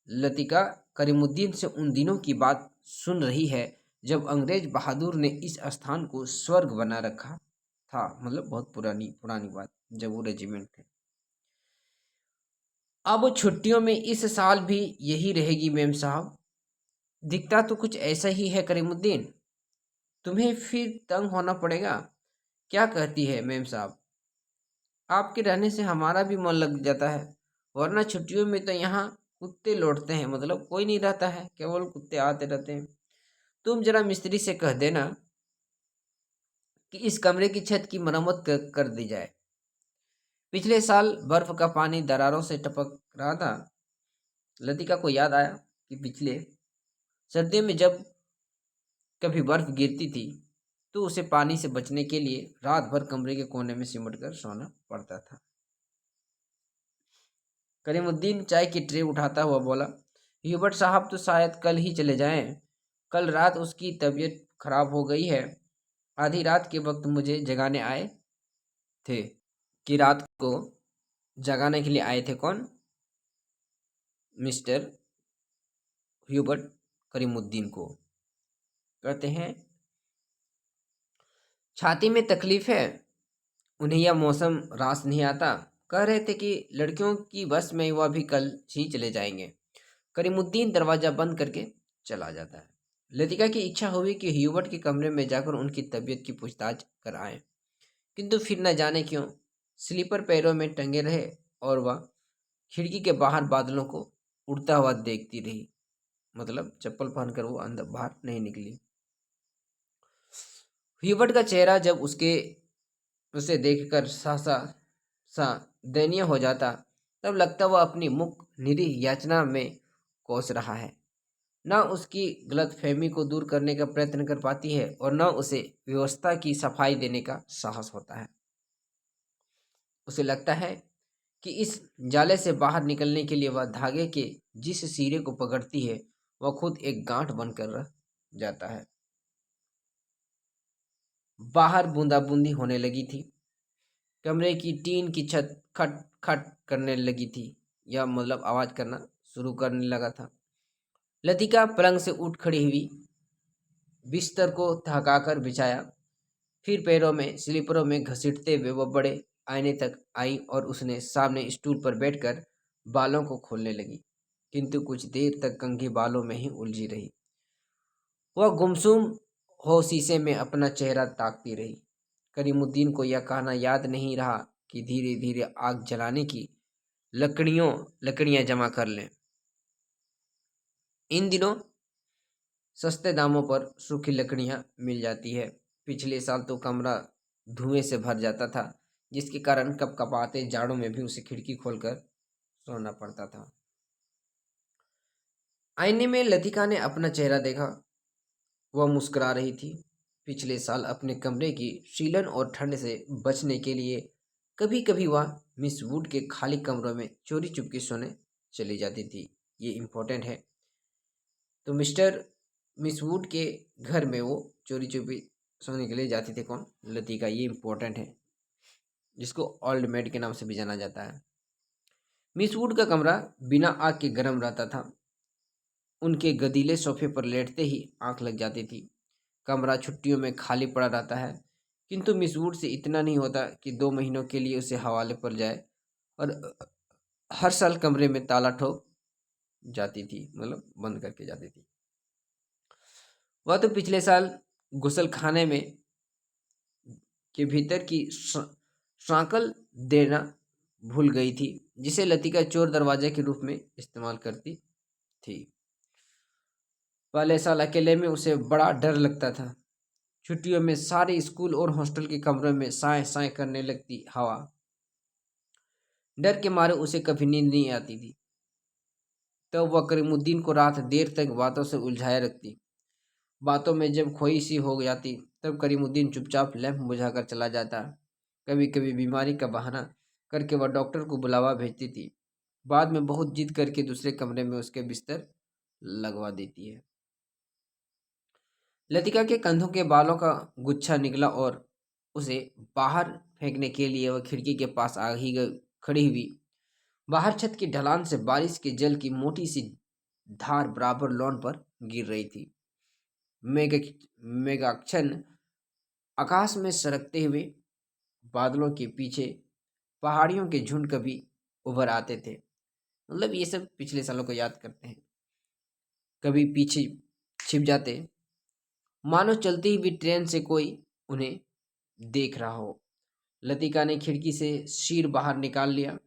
लतिका करीमुद्दीन से उन दिनों की बात सुन रही है जब अंग्रेज बहादुर ने इस स्थान को स्वर्ग बना रखा था। मतलब बहुत पुरानी पुरानी बात, जब वो रेजिमेंट थे। अब छुट्टियों में इस साल भी यही रहेगी मैम साहब। दिखता तो कुछ ऐसा ही है करीमुद्दीन। तुम्हें फिर तंग होना पड़ेगा। क्या कहती है मैम साहब? आपके रहने से हमारा भी मन लग जाता है, वरना छुट्टियों में तो यहाँ कुत्ते लौटते हैं, मतलब कोई नहीं रहता है, केवल कुत्ते आते रहते हैं। तुम जरा मिस्त्री से कह देना कि इस कमरे की छत की मरम्मत कर दी जाए। पिछले साल बर्फ का पानी दरारों से टपक रहा था। लतिका को याद आया कि पिछले सर्दियों में जब कभी बर्फ गिरती थी तो उसे पानी से बचने के लिए रात भर कमरे के कोने में सिमट कर सोना पड़ता था। करीमुद्दीन चाय की ट्रे उठाता हुआ बोला, ह्यूबर्ट साहब तो शायद कल ही चले जाएं। कल रात उसकी तबीयत खराब हो गई है। आधी रात के वक्त मुझे जगाने आए थे। कि रात को जगाने के लिए आए थे कौन? मिस्टर ह्यूबर्ट करीमुद्दीन को। कहते हैं, छाती में तकलीफ है, उन्हें यह मौसम रास नहीं आता। कह रहे थे कि लड़कियों की बस में वह भी कल ही चले जाएंगे। करीमुद्दीन दरवाजा बंद करके चला जाता है। लतिका की इच्छा हुई कि ह्यूबर्ट के कमरे में जाकर उनकी तबीयत की पूछताछ कर आए, किंतु फिर न जाने क्यों स्लीपर पैरों में टंगे रहे और वह खिड़की के बाहर बादलों को उड़ता हुआ देखती रही। मतलब चप्पल पहनकर वो अंदर बाहर नहीं निकली। ह्यूबर्ट का चेहरा जब उसे देखकर सा दयनीय हो जाता, तब लगता वह अपनी मुख निरीह याचना में कोस रहा है। न उसकी गलतफहमी को दूर करने का प्रयत्न कर पाती है और न उसे व्यवस्था की सफाई देने का साहस होता है। उसे लगता है कि इस जाले से बाहर निकलने के लिए वह धागे के जिस सिरे को पकड़ती है वह खुद एक गांठ बनकर रह जाता है। बाहर बूंदाबूंदी होने लगी थी। कमरे की टीन की छत खट खट करने लगी थी, या मतलब आवाज करना शुरू करने लगा था। लतिका पलंग से उठ खड़ी हुई, बिस्तर को थकाकर बिछाया, फिर पैरों में स्लीपरों में घसीटते हुए वह बड़े आईने तक आई और उसने सामने स्टूल पर बैठकर बालों को खोलने लगी, किंतु कुछ देर तक कंघी बालों में ही उलझी रही। वह गुमसुम हो शीशे में अपना चेहरा ताकती रही। करीमुद्दीन को यह कहना याद नहीं रहा कि धीरे धीरे आग जलाने की लकड़ियां जमा कर लें। इन दिनों सस्ते दामों पर सूखी लकड़ियां मिल जाती है। पिछले साल तो कमरा धुएं से भर जाता था, जिसके कारण कपकपाते जाड़ों में भी उसे खिड़की खोलकर सोना पड़ता था। आईने में लतिका ने अपना चेहरा देखा। वह मुस्कुरा रही थी। पिछले साल अपने कमरे की शीलन और ठंड से बचने के लिए कभी कभी वह मिस वुड के खाली कमरों में चोरी चुपके सोने चली जाती थी। ये इम्पोर्टेंट है। तो मिस वुड के घर में वो चोरी चुपी सोने के लिए जाती थी। कौन? लतिका। ये इम्पोर्टेंट है, जिसको ओल्ड मेड के नाम से भी जाना जाता है। मिस वुड का कमरा बिना आग के गर्म रहता था। उनके गदीले सोफे पर लेटते ही आंख लग जाती थी। कमरा छुट्टियों में खाली पड़ा रहता है, किंतु मिस वुड से इतना नहीं होता कि 2 महीनों के लिए उसे हवाले पर जाए और हर साल कमरे में ताला ठोक जाती थी, मतलब बंद करके जाती थी। वह तो पिछले साल गुसल खाने में के भीतर की सांकल देना भूल गई थी, जिसे लतिका चोर दरवाजे के रूप में इस्तेमाल करती थी। पहले साल अकेले में उसे बड़ा डर लगता था। छुट्टियों में सारे स्कूल और हॉस्टल के कमरों में साए साए करने लगती हवा। डर के मारे उसे कभी नींद नहीं आती थी। तब वह करीमुद्दीन को रात देर तक बातों से उलझाए रखती। बातों में जब खोई सी हो जाती, तब करीमुद्दीन चुपचाप लैंप बुझाकर चला जाता। कभी कभी बीमारी का बहाना करके वह डॉक्टर को बुलावा भेजती थी। बाद में बहुत जिद करके दूसरे कमरे में उसके बिस्तर लगवा देती है। लतिका के कंधों के बालों का गुच्छा निकला और उसे बाहर फेंकने के लिए वह खिड़की के पास खड़ी हुई। बाहर छत की ढलान से बारिश के जल की मोटी सी धार बराबर लॉन पर गिर रही थी। मेघ मेघाच्छन्न आकाश में सरकते हुए बादलों के पीछे पहाड़ियों के झुंड कभी उभर आते थे। मतलब ये सब पिछले सालों को याद करते हैं। कभी पीछे छिप जाते, मानो चलती हुई ट्रेन से कोई उन्हें देख रहा हो। लतिका ने खिड़की से सिर बाहर निकाल लिया।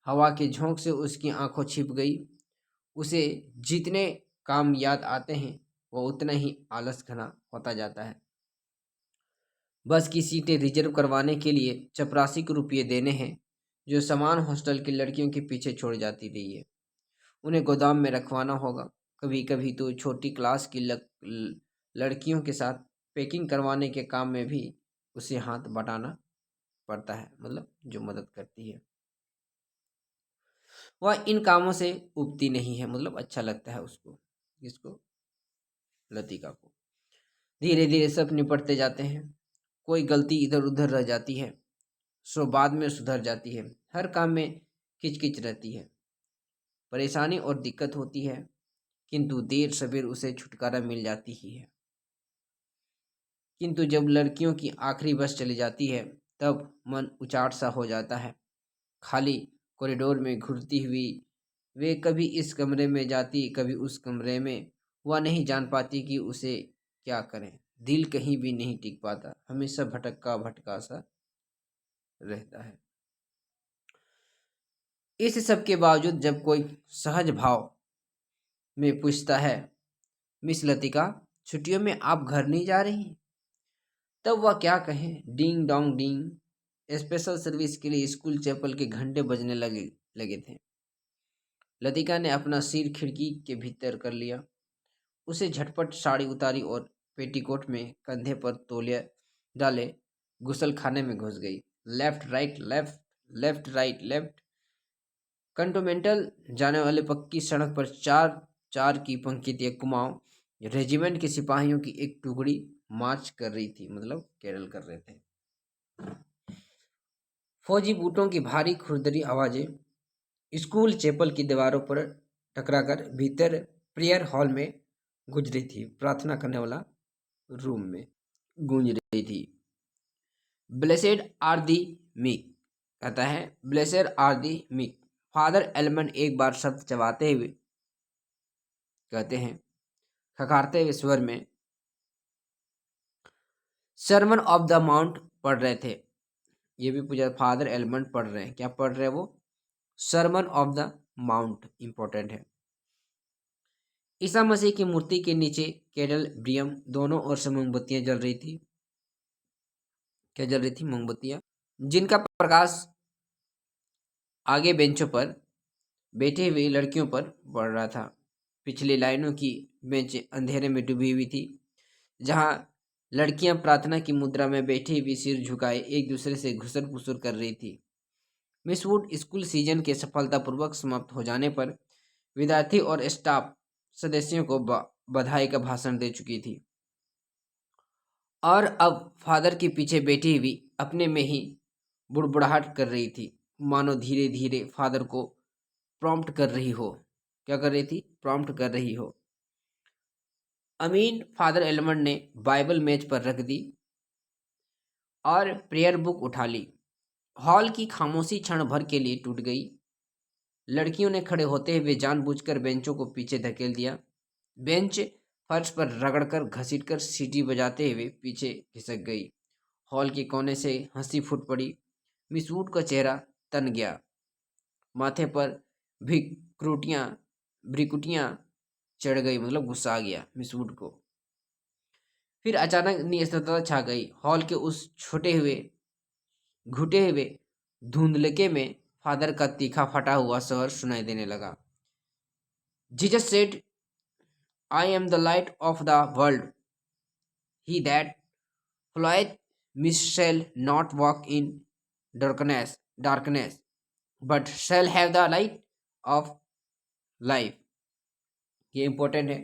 हवा के झोंक से उसकी आंखों छिप गई। उसे जितने काम याद आते हैं, वो उतना ही आलस घना होता जाता है। बस की सीटें रिजर्व करवाने के लिए चपरासी को रुपये देने हैं, जो सामान हॉस्टल की लड़कियों के पीछे छोड़ जाती रही है। उन्हें गोदाम में रखवाना होगा। कभी कभी तो छोटी क्लास की लड़कियों के साथ पैकिंग करवाने के काम में भी उसे हाथ बटाना पड़ता है, मतलब जो मदद करती है। वह इन कामों से उबती नहीं है, मतलब अच्छा लगता है उसको। किसको? लतिका को। धीरे धीरे सब निपटते जाते हैं। कोई गलती इधर उधर रह जाती है, सो बाद में सुधर जाती है। हर काम में किचकिच रहती है, परेशानी और दिक्कत होती है, किंतु देर सवेर उसे छुटकारा मिल जाती ही है। किंतु जब लड़कियों की आखिरी बस चली जाती है, तब मन उचाट सा हो जाता है। खाली कॉरिडोर में घुरती हुई वे कभी इस कमरे में जाती, कभी उस कमरे में। वह नहीं जान पाती कि उसे क्या करें। दिल कहीं भी नहीं टिक पाता, हमेशा भटका भटका सा रहता है। इस सब के बावजूद जब कोई सहज भाव में पूछता है, मिस लतिका, छुट्टियों में आप घर नहीं जा रही? तब वह क्या कहें? Ding dong ding. Special service के लिए स्कूल चैपल के घंटे बजने लगे लगे थे। लतिका ने अपना सिर खिड़की के भीतर कर लिया। उसे झटपट साड़ी उतारी और पेटीकोट में कंधे पर तौलिया डाले गुसल खाने में घुस गई। Left right left, left right left. कंटोमेंटल जाने वाले पक्की सड़क पर चार चार की पंक्ति कुमाऊं रेजिमेंट के सिपाहियों की एक टुकड़ी मार्च कर रही थी, मतलब केरल कर रहे थे। फौजी बूटों की भारी खुरदरी आवाजें स्कूल चैपल की दीवारों पर टकराकर भीतर प्रेयर हॉल में गूंज रही थी। प्रार्थना करने वाला रूम में गूंज रही थी। ब्लेसेड आर दी मीक, कहता है, blessed are the meek. Father Elmund एक बार शब्द चबाते हुए कहते हैं, खखारते हुए स्वर में, सरमन ऑफ द माउंट पढ़ रहे थे। ये भी पूछा, फादर एलमंड पढ़ रहे हैं, क्या पढ़ रहे हैं वो? Sermon of the mount, important है। ईसा मसीह की मूर्ति के नीचे कैडल ब्रियम दोनों ओर से मोमबत्तियां जल रही थी। क्या जल रही थी? मोमबत्तियां, जिनका प्रकाश आगे बेंचों पर बैठे हुए लड़कियों पर पड़ रहा था। पिछली लाइनों की बेंचें अंधेरे में डूबी हुई थी, जहां लड़कियां प्रार्थना की मुद्रा में बैठी हुई सिर झुकाए एक दूसरे से घुसर पुसर कर रही थी। मिस वुड स्कूल सीजन के सफलतापूर्वक समाप्त हो जाने पर विद्यार्थी और स्टाफ सदस्यों को बधाई का भाषण दे चुकी थी और अब फादर के पीछे बैठी हुई अपने में ही बुड़बुड़ाहट कर रही थी, मानो धीरे धीरे फादर को प्रॉम्प्ट कर रही हो। क्या कर रही थी? प्रॉम्प्ट कर रही हो। अमीन फादर एलमंड ने बाइबल मेज पर रख दी और प्रेयर बुक उठा ली। हॉल की खामोशी क्षण भर के लिए टूट गई। लड़कियों ने खड़े होते हुए जानबूझकर बेंचों को पीछे धकेल दिया। बेंच फर्श पर रगड़कर घसीटकर सीटी बजाते हुए पीछे खिसक गई। हॉल के कोने से हंसी फूट पड़ी। मिस वुड का चेहरा तन गया। माथे पर भ्रिकुटियां चढ़ गई, मतलब गुस्सा आ गया मिस वुड को। फिर अचानक निस्तब्धता छा गई। हॉल के उस छोटे हुए घुटे हुए धुंधलके में फादर का तीखा फटा हुआ स्वर सुनाई देने लगा। Jesus said, I am the light of the world, he that followeth me shall not walk in darkness, but shall have the light of life। ये इंपॉर्टेंट है।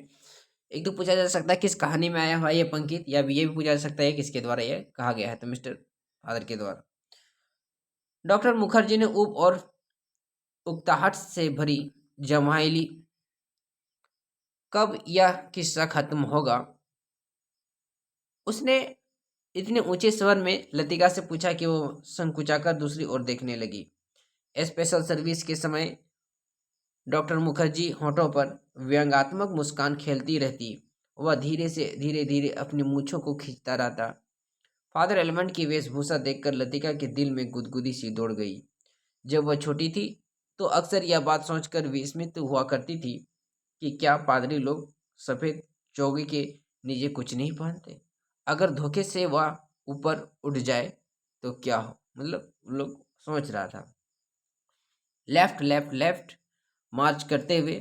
एक तो पूछा जा सकता है किस कहानी में आया हुआ ये पंक्ति, या ये भी पूछा जा सकता है किसके द्वारा ये कहा गया है, तो मिस्टर फादर के द्वारा। डॉक्टर मुखर्जी ने ऊब और उकताहट से भरी जम्हाई ली। कब यह किस्सा खत्म होगा? उसने इतने ऊंचे स्वर में लतिका से पूछा कि वो संकुचाकर दूसरी ओर देखने लगी। स्पेशल सर्विस के समय डॉक्टर मुखर्जी होठों पर व्यंग्यात्मक मुस्कान खेलती रहती। वह धीरे धीरे अपनी मूछों को खींचता रहता। फादर एलमंड की वेशभूषा देखकर लतिका के दिल में गुदगुदी सी दौड़ गई। जब वह छोटी थी तो अक्सर यह बात सोचकर विस्मित हुआ करती थी कि क्या पादरी लोग सफ़ेद चोगे के नीचे कुछ नहीं पहनते? अगर धोखे से वह ऊपर उठ जाए तो क्या हो? मतलब लोग सोच रहा था। लेफ्ट लेफ्ट लेफ्ट मार्च करते हुए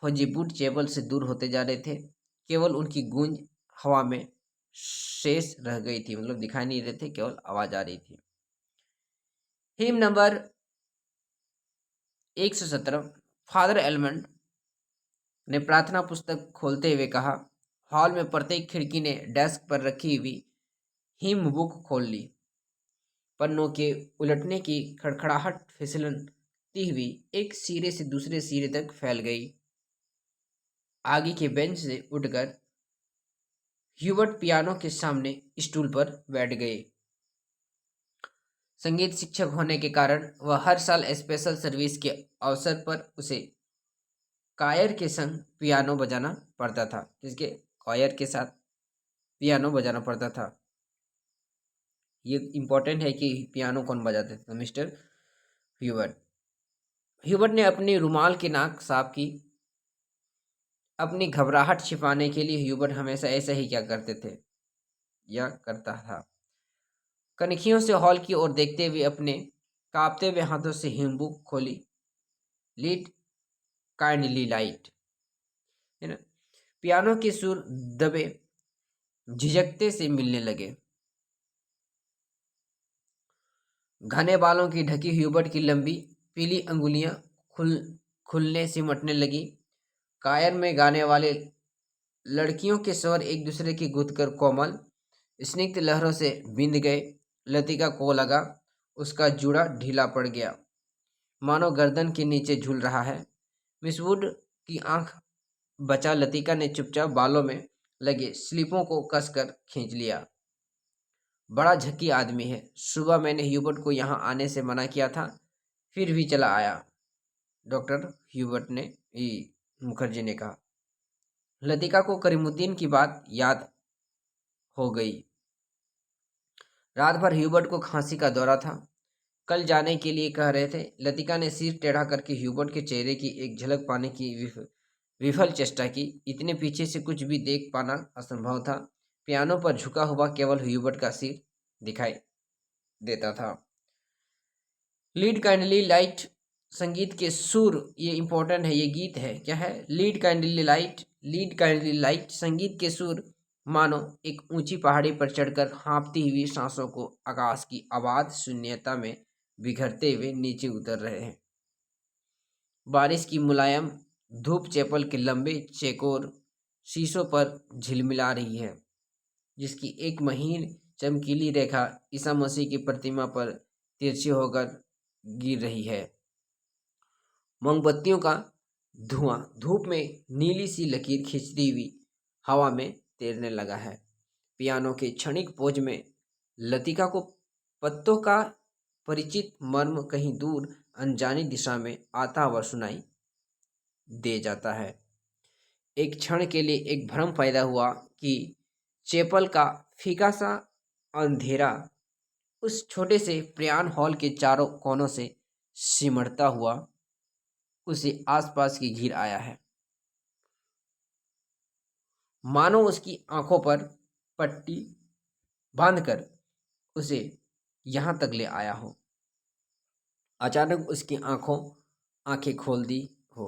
फौजी बूट चेबल से दूर होते जा रहे थे। केवल उनकी गूंज हवा में शेष रह गई थी, मतलब दिखाई नहीं रहे थे, केवल आवाज आ रही थी। Him number 117। फादर एलमंड ने प्रार्थना पुस्तक खोलते हुए कहा। हॉल में प्रत्येक खिड़की ने डेस्क पर रखी हुई हिम बुक खोल ली। पन्नों के उलटने की खड़खड़ाहट फिसलती हुई एक सिरे से दूसरे सिरे तक फैल गई। आगे के बेंच से उठकर ह्यूबर्ट पियानो के सामने स्टूल पर बैठ गए। संगीत शिक्षक होने के कारण वह हर साल स्पेशल सर्विस के अवसर पर उसे कायर के संग पियानो बजाना पड़ता था। जिसके कायर के साथ पियानो बजाना पड़ता था। ये इम्पोर्टेंट है कि पियानो कौन बजाते थे? Mister Hubert. ह्यूबर्ट ने अपनी रुमाल की नाक साफ की। अपनी घबराहट छिपाने के लिए ह्यूबर्ट हमेशा ऐसा ही क्या करते थे या करता था। कनखियों से हॉल की ओर देखते हुए अपने कांपते हुए हाथों से हिमबुक खोली। लीड काइंडली लाइट, है ना। पियानो के सुर दबे झिझकते से मिलने लगे। घने बालों की ढकी ह्यूबर्ट की लंबी पीली अंगुलियां खुलने सिमटने लगी। कायर में गाने वाले लड़कियों के स्वर एक दूसरे की गुद कर कोमल स्निग्ध लहरों से बिंद गए। लतिका को लगा उसका जूड़ा ढीला पड़ गया, मानो गर्दन के नीचे झूल रहा है। मिस वुड की आंख बचा लतिका ने चुपचाप बालों में लगे स्लीपों को कसकर खींच लिया। बड़ा झक्की आदमी है। सुबह मैंने ह्यूबर्ट को यहाँ आने से मना किया था, फिर भी चला आया, डॉक्टर ह्यूबर्ट ने मुखर्जी ने कहा। लतिका को करीमुद्दीन की बात याद हो गई। रात भर ह्यूबर्ट को खांसी का दौरा था। कल जाने के लिए कह रहे थे। लतिका ने सिर टेढ़ा करके ह्यूबर्ट के चेहरे की एक झलक पाने की विफल चेष्टा की। इतने पीछे से कुछ भी देख पाना असंभव था। पियानो पर झुका हुआ केवल ह्यूबर्ट का सिर दिखाई देता था। लीड काइंडली लाइट संगीत के सुर, ये इंपॉर्टेंट है, ये गीत है, क्या है? लीड काइंडली लाइट संगीत के सुर मानो एक ऊंची पहाड़ी पर चढ़कर हाँफती हुई सांसों को आकाश की आबाद शून्यता में बिखरते हुए नीचे उतर रहे हैं। बारिश की मुलायम धूप चैपल के लंबे चेकोर शीशों पर झिलमिला रही है, जिसकी एक महीन चमकीली रेखा ईसा मसीह की प्रतिमा पर तिरछी होकर गिर रही है। मोमबत्तियों का धुआं धूप में नीली सी लकीर खींचती हुई हवा में तैरने लगा है। पियानो के क्षणिक पोज में लतिका को पत्तों का परिचित मर्म कहीं दूर अनजानी दिशा में आता हुआ सुनाई दे जाता है। एक क्षण के लिए एक भ्रम पैदा हुआ कि चैपल का फीका सा अंधेरा उस छोटे से प्रयाण हॉल के चारों कोनों से सिमटता हुआ उसे आसपास की घिर आया है, मानो उसकी आंखों पर पट्टी बांधकर उसे यहां तक ले आया हो। अचानक उसकी आंखें खोल दी हो।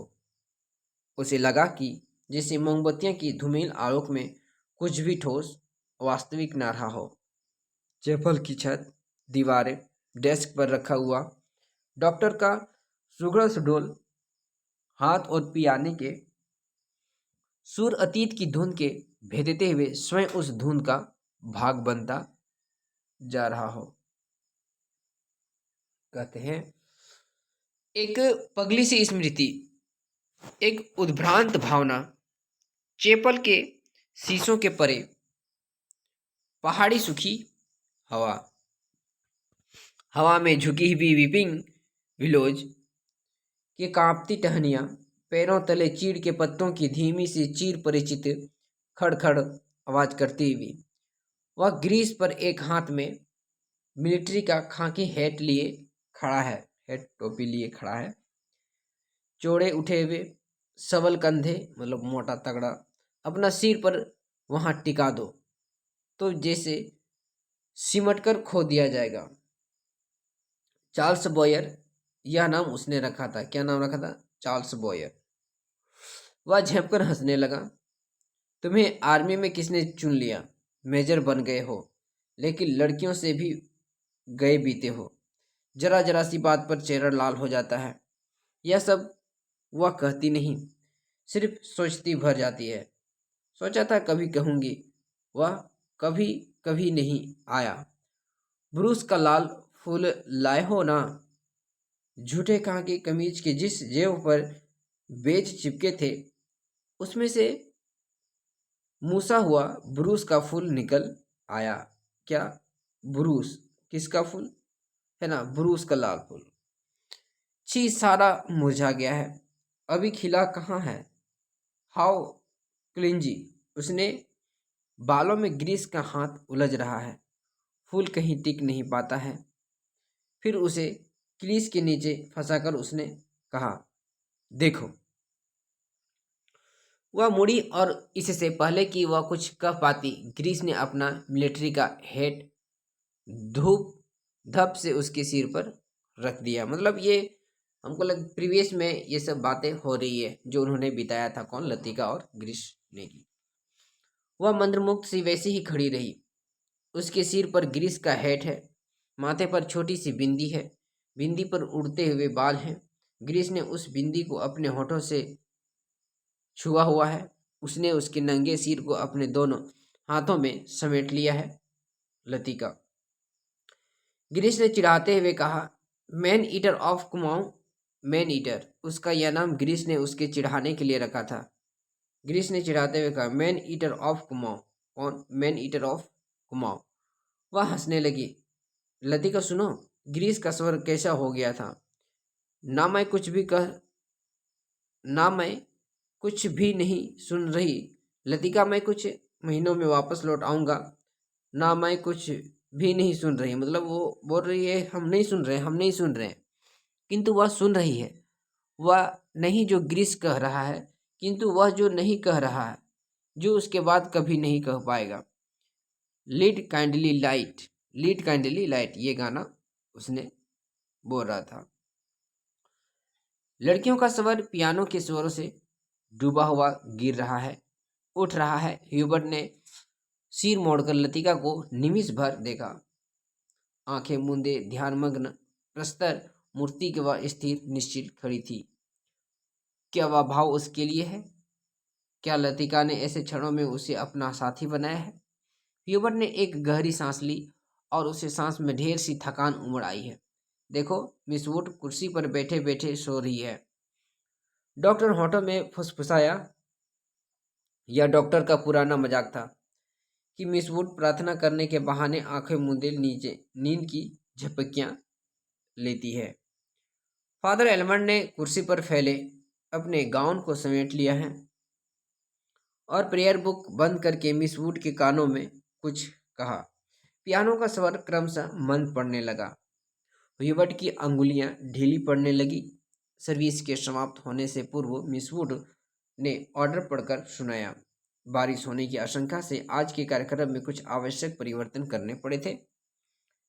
उसे लगा कि जैसे मोमबत्तियों की धूमिल आलोक में कुछ भी ठोस वास्तविक न रहा हो। चैपल की छत, दीवारें, डेस्क पर रखा हुआ डॉक्टर का सुग्रस डोल हाथ और पियाने के सुर अतीत की धुन के भेदते हुए स्वयं उस धुन का भाग बनता जा रहा हो। कहते हैं एक पगली सी स्मृति, एक उद्भ्रांत भावना चैपल के शीशों के परे पहाड़ी सूखी हवा, हवा में झुकी हुई वीपिंग विलोज की कांपती टहनियां, पैरों तले चीड़ के पत्तों की धीमी सी चीर परिचित खड़खड़ आवाज करती हुई। वह ग्रीस पर एक हाथ में मिलिट्री का खाकी हैट लिए खड़ा है, हैट टोपी लिए खड़ा है, चौड़े उठे हुए सबल कंधे, मतलब मोटा तगड़ा, अपना सिर पर वहां टिका दो तो जैसे सिमटकर खो दिया जाएगा। चार्ल्स बॉयर, यह नाम उसने रखा था। क्या नाम रखा था? Charles Boyer. वह झेंपकर हंसने लगा। तुम्हें आर्मी में किसने चुन लिया? मेजर बन गए हो, लेकिन लड़कियों से भी गए बीते हो। जरा जरा सी बात पर चेहरा लाल हो जाता है। यह सब वह कहती नहीं, सिर्फ सोचती भर जाती है। सोचा था कभी कहूंगी, वह कभी कभी नहीं आया। ब्रूस का लाल फूल लाए हो ना? झूठे कहा कि कमीज के जिस जेब पर बेज चिपके थे उसमें से मूसा हुआ ब्रूस का फूल निकल आया। क्या? ब्रूस किसका फूल है ना? ब्रूस का लाल फूल। छी, सारा मुरझा गया है, अभी खिला कहाँ है। How clingy. उसने बालों में ग्रीस का हाथ उलझ रहा है, फूल कहीं टिक नहीं पाता है। फिर उसे क्लीस के नीचे फंसाकर उसने कहा, देखो। वह मुड़ी और इससे पहले कि वह कुछ कह पाती, ग्रीस ने अपना मिलिट्री का हेड धूप धप से उसके सिर पर रख दिया। मतलब ये हमको प्रीवियस में ये सब बातें हो रही है जो उन्होंने बिताया था। कौन? लतिका और ग्रीस ने की। वह मंत्रमुग्ध सी वैसी ही खड़ी रही। उसके सिर पर ग्रीस का हेड है, माथे पर छोटी सी बिंदी है, बिंदी पर उड़ते हुए बाल हैं। ग्रीस ने उस बिंदी को अपने होठों से छुआ हुआ है। उसने उसके नंगे सिर को अपने दोनों हाथों में समेट लिया है। लतिका। ग्रीस ने चिढ़ाते हुए कहा, man eater of Kumaon. Man eater, उसका यह नाम ग्रीस ने उसके चिढ़ाने के लिए रखा था। ग्रीस ने चिढ़ाते हुए कहा, मैन ईटर ऑफ कुमाऊं। कौन? Man eater of Kumaon. वह हंसने लगी। लतिका, सुनो, ग्रीस का स्वर कैसा हो गया था। ना मैं कुछ भी नहीं सुन रही। लतिका, मैं कुछ महीनों में वापस लौट आऊंगा। ना मैं कुछ भी नहीं सुन रही, मतलब वो बोल रही है हम नहीं सुन रहे, हम नहीं सुन रहे हैं, किंतु वह सुन रही है। वह नहीं जो ग्रीस कह रहा है, किंतु वह जो नहीं कह रहा है, जो उसके बाद कभी नहीं कह पाएगा। Lead kindly light, lead kindly light, ये गाना उसने बोल रहा था। लड़कियों का स्वर पियानो के स्वरों से डूबा हुआ गिर रहा है, उठ रहा है। ह्यूबर्ट ने सिर मोड़कर लतिका को निमिष भर देखा। आंखें मूंदे ध्यानमग्न प्रस्तर मूर्ति के वह स्थिर निश्चित खड़ी थी। क्या वह भाव उसके लिए है? क्या लतिका ने ऐसे क्षणों में उसे अपना साथी बनाया है? ह्यूबर्ट ने एक गहरी सांस ली और उसे सांस में ढेर सी थकान उमड़ आई है। देखो, मिस वुड कुर्सी पर बैठे बैठे सो रही है। डॉक्टर होठों में फुसफुसाया। यह डॉक्टर का पुराना मजाक था कि मिस वुड प्रार्थना करने के बहाने आंखें मूंदे नीचे नींद की झपकियां लेती है। फादर एलमंड ने कुर्सी पर फैले अपने गाउन को समेट लिया है और प्रेयर बुक बंद करके मिस वुड के कानों में कुछ कहा। पियानो का स्वर क्रमशः मंद पड़ने लगा। ह्यूबर्ट की अंगुलियां ढीली पड़ने लगी। सर्विस के समाप्त होने से पूर्व मिस वुड ने ऑर्डर पढ़कर सुनाया। बारिश होने की आशंका से आज के कार्यक्रम में कुछ आवश्यक परिवर्तन करने पड़े थे।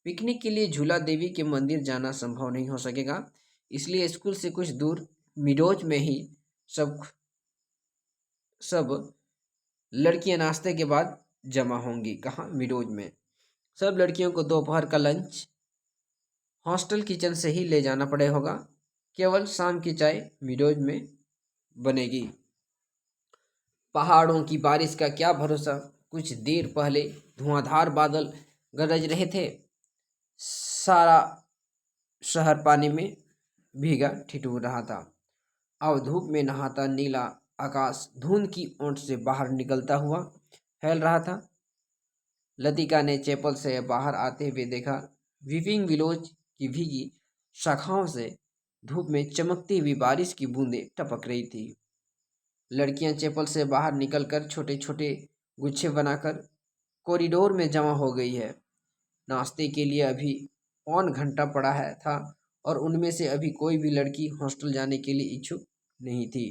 पिकनिक के लिए झूला देवी के मंदिर जाना संभव नहीं हो सकेगा, इसलिए स्कूल से कुछ दूर मिडोज में ही सब सब लड़कियां नाश्ते के बाद जमा होंगी। कहाँ? मिडोज में। सब लड़कियों को दोपहर का लंच हॉस्टल किचन से ही ले जाना पड़े होगा। केवल शाम की चाय मिडोज में बनेगी। पहाड़ों की बारिश का क्या भरोसा? कुछ देर पहले धुआंधार बादल गरज रहे थे। सारा शहर पानी में भीगा ठिठुर रहा था। अब धूप में नहाता नीला आकाश धुंध की ओंठ से बाहर निकलता हुआ फैल रहा था। लतिका ने चैपल से बाहर आते हुए देखा। वीपिंग विलोज की भीगी शाखाओं से धूप में चमकती हुई बारिश की बूंदें टपक रही थी। लड़कियां चैपल से बाहर निकलकर छोटे छोटे गुच्छे बनाकर कॉरिडोर में जमा हो गई है। नाश्ते के लिए अभी पौन घंटा पड़ा है था और उनमें से अभी कोई भी लड़की हॉस्टल जाने के लिए इच्छुक नहीं थी।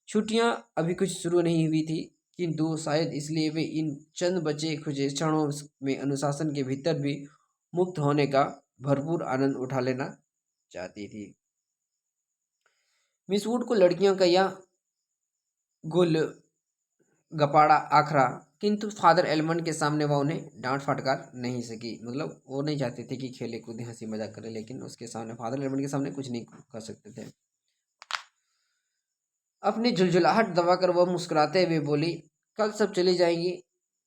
छुट्टियां अभी कुछ शुरू नहीं हुई थी, किंतु शायद इसलिए वे इन चंद बचे खुचे क्षणों में अनुशासन के भीतर भी मुक्त होने का भरपूर आनंद उठा लेना चाहती थी। मिस वुड को लड़कियों का यह गुल गपाड़ा आखरा, किंतु फादर एलमंड के सामने वह उन्हें डांट फटकार नहीं सकी। मतलब वो नहीं चाहते थे कि खेले कूदे हंसी मजाक करें, लेकिन उसके सामने फादर एलमंड के सामने कुछ नहीं कर सकते थे। अपनी झुलझुलाहट दबाकर वह मुस्कुराते हुए बोली, कल सब चली जाएंगी,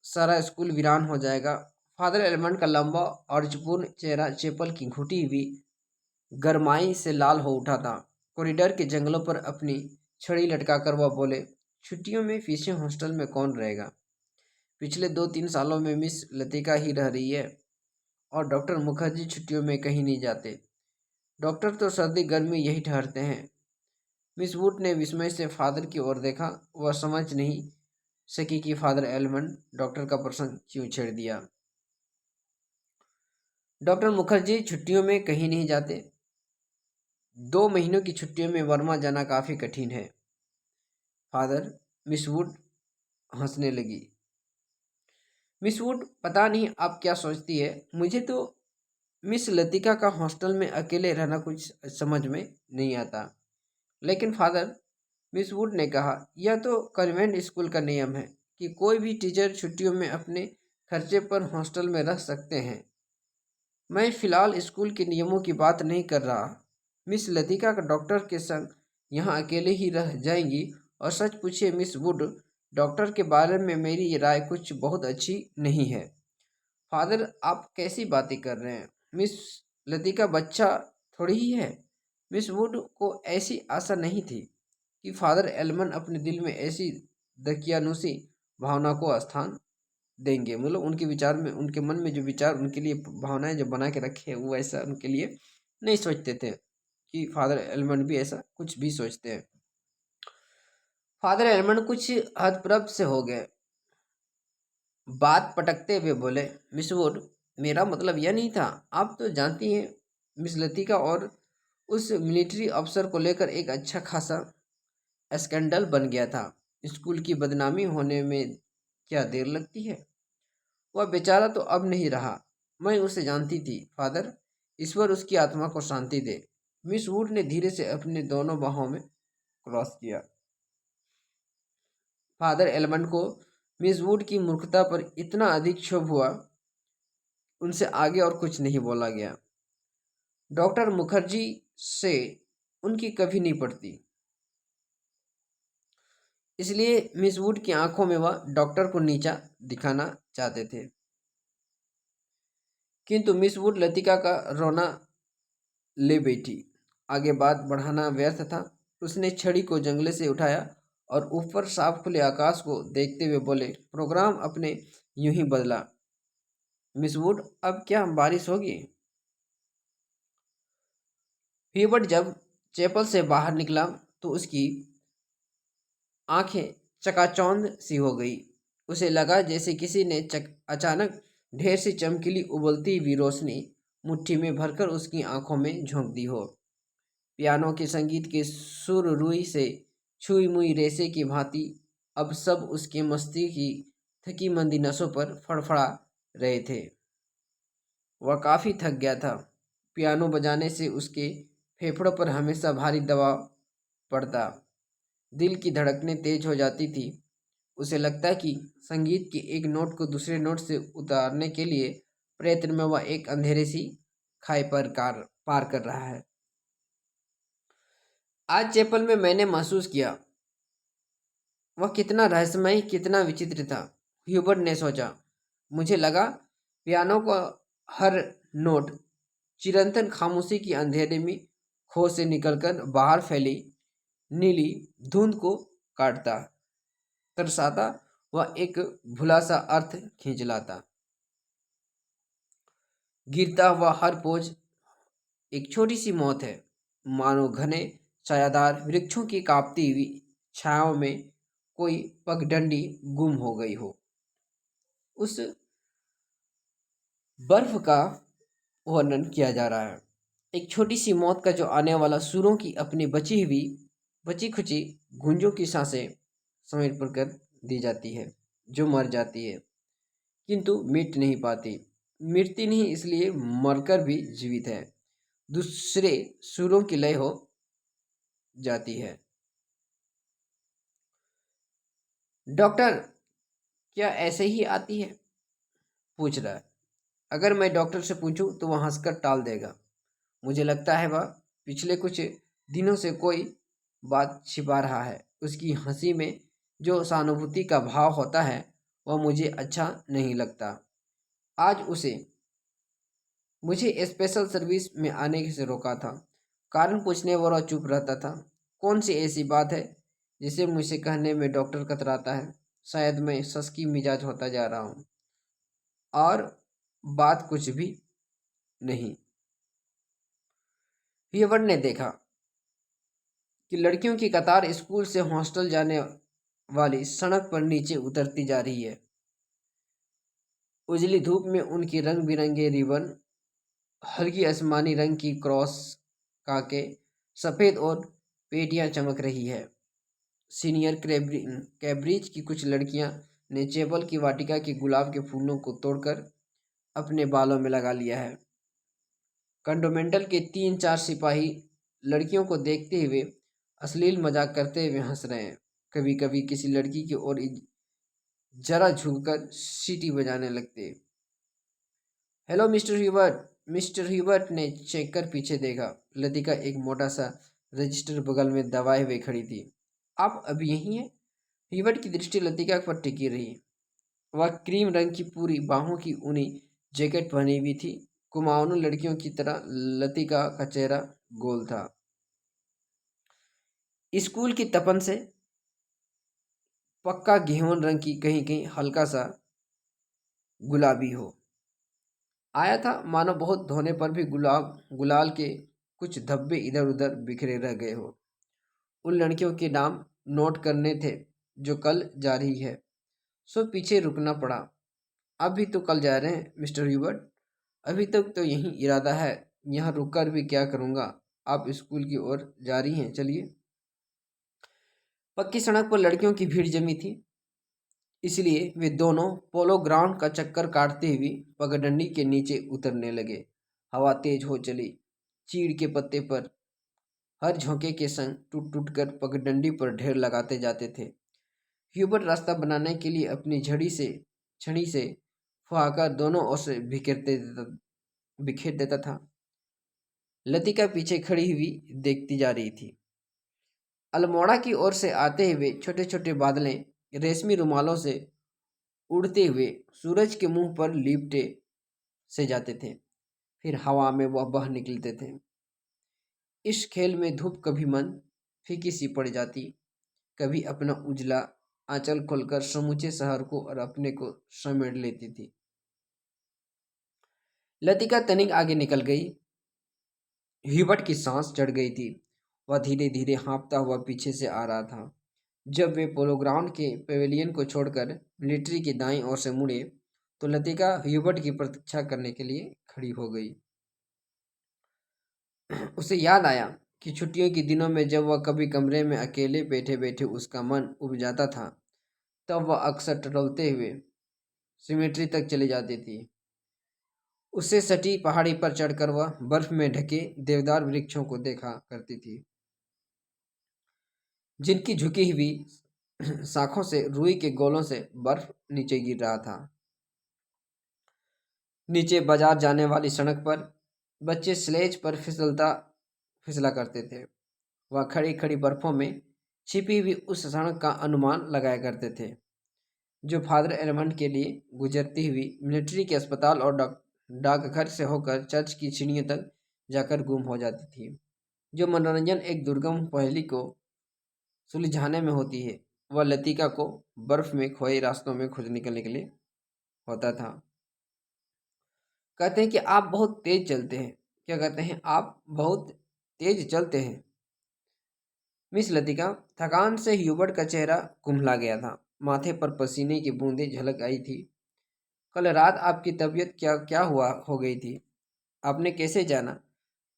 सारा स्कूल वीरान हो जाएगा। फादर एलमंड का लंबा और पूर्ण चेहरा चेपल की घुटी हुई गरमाई से लाल हो उठा था। कॉरिडोर के जंगलों पर अपनी छड़ी लटकाकर वह बोले, छुट्टियों में पीछे हॉस्टल में कौन रहेगा? पिछले 2-3 सालों में मिस लतिका ही रह रही है और डॉक्टर मुखर्जी छुट्टियों में कहीं नहीं जाते। डॉक्टर तो सर्दी गर्मी यही ठहरते हैं। मिस वुड ने विस्मय से फादर की ओर देखा। वह समझ नहीं सकी कि फादर एलमंड डॉक्टर का प्रसंग क्यों छेड़ दिया। डॉक्टर मुखर्जी छुट्टियों में कहीं नहीं जाते। 2 महीनों की छुट्टियों में वर्मा जाना काफ़ी कठिन है। फादर, मिस वुड हंसने लगी। मिस वुड, पता नहीं आप क्या सोचती है, मुझे तो मिस लतिका का हॉस्टल में अकेले रहना कुछ समझ में नहीं आता। लेकिन फादर, मिस वुड ने कहा, यह तो कन्वेंट स्कूल का नियम है कि कोई भी टीचर छुट्टियों में अपने खर्चे पर हॉस्टल में रह सकते हैं। मैं फिलहाल स्कूल के नियमों की बात नहीं कर रहा। मिस लतिका का डॉक्टर के संग यहाँ अकेले ही रह जाएंगी और सच पूछिए मिस वुड, डॉक्टर के बारे में मेरी राय कुछ बहुत अच्छी नहीं है। फादर, आप कैसी बातें कर रहे हैं? मिस लतिका बच्चा थोड़ी ही है। मिस वुड को ऐसी आशा नहीं थी कि फादर एलमन अपने दिल में ऐसी दकियानुसी भावना को स्थान देंगे। मतलब उनके विचार में, उनके मन में जो विचार उनके लिए भावनाएं जो बना के रखे हैं, वो ऐसा उनके लिए नहीं सोचते थे कि फादर एलमंड भी ऐसा कुछ भी सोचते हैं। फादर एलमंड कुछ हतप्रभ से हो गए। बात पटकते हुए बोले, मिस वुड, मेरा मतलब यह नहीं था। आप तो जानती हैं मिस लतिका, और उस मिलिट्री अफसर को लेकर एक अच्छा खासा स्कैंडल बन गया था। स्कूल की बदनामी होने में क्या देर लगती है। वह बेचारा तो अब नहीं रहा। मैं उसे जानती थी फादर। ईश्वर उसकी आत्मा को शांति दे। मिस वुड ने धीरे से अपने दोनों बाहों में क्रॉस किया। फादर एलमंड को मिस वुड की मूर्खता पर इतना अधिक क्षोभ हुआ, उनसे आगे और कुछ नहीं बोला गया। डॉक्टर मुखर्जी से उनकी कभी नहीं पड़ती, इसलिए मिस वुड की आंखों में वह डॉक्टर को नीचा दिखाना चाहते थे। किंतु मिस वुड लतिका का रोना ले बैठी। आगे बात बढ़ाना व्यर्थ था। उसने छड़ी को जंगले से उठाया और ऊपर साफ खुले आकाश को देखते हुए बोले, प्रोग्राम अपने यूं ही बदला। मिस वुड, अब क्या बारिश होगी? ह्यूबर्ट जब चैपल से बाहर निकला तो उसकी आंखें चकाचौंध सी हो गई। उसे लगा जैसे किसी ने अचानक ढेर सी चमकीली उबलती हुई रोशनी मुट्ठी में भरकर उसकी आंखों में झोंक दी हो। पियानो के संगीत के सुर रुई से छुई मुई रेसे की भांति अब सब उसके मस्ती की थकी मंदी नसों पर फड़फड़ा रहे थे। वह काफ़ी थक गया था। पियानो बजाने से उसके फेफड़ों पर हमेशा भारी दबाव पड़ता। दिल की धड़कनें तेज हो जाती थी। उसे लगता कि संगीत के एक नोट को दूसरे नोट से उतारने के लिए प्रयत्न में वह एक अंधेरे सी खाई पर पार कर रहा है। आज चैपल में मैंने महसूस किया वह कितना रहस्यमय, कितना विचित्र था। ह्यूबर्ट ने सोचा। मुझे लगा पियानो का हर नोट चिरंतन खामोशी की अंधेरे में खो से निकलकर बाहर फैली नीली धुंध को काटता, तरसाता, वह एक भुला सा अर्थ खींच लाता। गिरता हुआ हर पोज एक छोटी सी मौत है, मानो घने छायादार वृक्षों की कांपती हुई छायाओं में कोई पगडंडी गुम हो गई हो। उस बर्फ का वर्णन किया जा रहा है, एक छोटी सी मौत का जो आने वाला सुरों की अपनी बची खुची गूंजों की सांसें समेट पर कर दी जाती है, जो मर जाती है किंतु मिट नहीं पाती। मिटती नहीं इसलिए मरकर भी जीवित है, दूसरे सुरों की लय हो जाती है। डॉक्टर क्या ऐसे ही आती है? पूछ रहा है। अगर मैं डॉक्टर से पूछूं तो वह हंसकर टाल देगा। मुझे लगता है वह पिछले कुछ दिनों से कोई बात छिपा रहा है। उसकी हंसी में जो सहानुभूति का भाव होता है वह मुझे अच्छा नहीं लगता। आज उसे मुझे स्पेशल सर्विस में आने से रोका था। कारण पूछने पर वह चुप रहता था। कौन सी ऐसी बात है जिसे मुझसे कहने में डॉक्टर कतराता है? शायद मैं सस्की मिजाज होता जा रहा हूँ। और बात कुछ भी नहीं। ह्यूबर्ट ने देखा कि लड़कियों की कतार स्कूल से हॉस्टल जाने वाली सड़क पर नीचे उतरती जा रही है। उजली धूप में उनकी रंग बिरंगे रिबन, हल्की आसमानी रंग की क्रॉस काके, सफ़ेद और पेटियां चमक रही है। सीनियर कैब्रिज की कुछ लड़कियां ने चेपल की वाटिका के गुलाब के फूलों को तोड़कर अपने बालों में लगा लिया है। कंडोमेंटल के 3-4 सिपाही लड़कियों को देखते हुए अश्लील मजाक करते हुए हंस रहे हैं। कभी कभी किसी लड़की की ओर जरा झुककर सीटी बजाने लगते। Hello mister Hubert. Mister Hubert ने चेक कर पीछे देखा। लतिका एक मोटा सा रजिस्टर बगल में दबाए हुए खड़ी थी। आप अभी यहीं हैं? ह्यूबर्ट की दृष्टि लतिका पर टिकी रही। वह क्रीम रंग की पूरी बाहों की ऊनी जैकेट पहनी हुई थी। कुमाऊनी लड़कियों की तरह लतिका का चेहरा गोल था। स्कूल की तपन से पक्का घेवन रंग की, कहीं कहीं हल्का सा गुलाबी हो आया था, मानो बहुत धोने पर भी गुलाल के कुछ धब्बे इधर उधर बिखरे रह गए हो। उन लड़कियों के नाम नोट करने थे जो कल जा रही है, सो पीछे रुकना पड़ा। अब भी तो कल जा रहे हैं मिस्टर ह्यूबर्ट। अभी तक तो यही इरादा है, यहाँ रुककर भी क्या करूँगा। आप स्कूल की ओर जा रही हैं, चलिए। पक्की सड़क पर लड़कियों की भीड़ जमी थी, इसलिए वे दोनों पोलो ग्राउंड का चक्कर काटते हुए पगडंडी के नीचे उतरने लगे। हवा तेज हो चली। चीड़ के पत्ते पर हर झोंके के संग टूट टूट कर पगडंडी पर ढेर लगाते जाते थे। ह्यूबर्ट रास्ता बनाने के लिए अपनी छड़ी से फुहाकर दोनों ओर से बिखेर देता था। लतिका पीछे खड़ी हुई देखती जा रही थी। अल्मोड़ा की ओर से आते हुए छोटे छोटे बादलें रेशमी रुमालों से उड़ते हुए सूरज के मुंह पर लिपटे से जाते थे, फिर हवा में वह बह निकलते थे। इस खेल में धूप कभी मन फीकी सी पड़ जाती, कभी अपना उजला आंचल खोलकर समूचे शहर को और अपने को समेट लेती थी। लतिका तनिक आगे निकल गई। ह्यूबर्ट की सांस चढ़ गई थी। वह धीरे धीरे हाँफता हुआ पीछे से आ रहा था। जब वे पोलो ग्राउंड के पेवेलियन को छोड़कर मिलिट्री की दाईं ओर से मुड़े तो लतिका ह्यूबर्ट की प्रतीक्षा करने के लिए खड़ी हो गई। उसे याद आया कि छुट्टियों के दिनों में जब वह कभी कमरे में अकेले बैठे बैठे उसका मन उब जाता था, तब वह अक्सर टटोलते हुए सिमेट्री तक चली जाती थी। उससे सटी पहाड़ी पर चढ़कर वह बर्फ में ढके देवदार वृक्षों को देखा करती थी, जिनकी झुकी हुई शाखों से रुई के गोलों से बर्फ नीचे गिर रहा था। नीचे बाजार जाने वाली सड़क पर बच्चे स्लेज पर फिसला करते थे। वह खड़ी खड़ी बर्फों में छिपी हुई उस सड़क का अनुमान लगाया करते थे, जो फादर एडमंड के लिए गुजरती हुई मिलिट्री के अस्पताल और डाकघर से होकर चर्च की सीढ़ियों तक जाकर गुम हो जाती थी। जो मनोरंजन एक दुर्गम पहेली को सुलझाने में होती है, वह लतिका को बर्फ में खोए रास्तों में खोज निकलने के लिए होता था। कहते हैं कि आप बहुत तेज चलते हैं। क्या कहते हैं? आप बहुत तेज चलते हैं। मिस लतिका, थकान से ह्यूबर्ट का चेहरा कुम्हला गया था। माथे पर पसीने की बूंदें झलक आई थी। कल रात आपकी तबीयत क्या क्या हुआ हो गई थी? आपने कैसे जाना?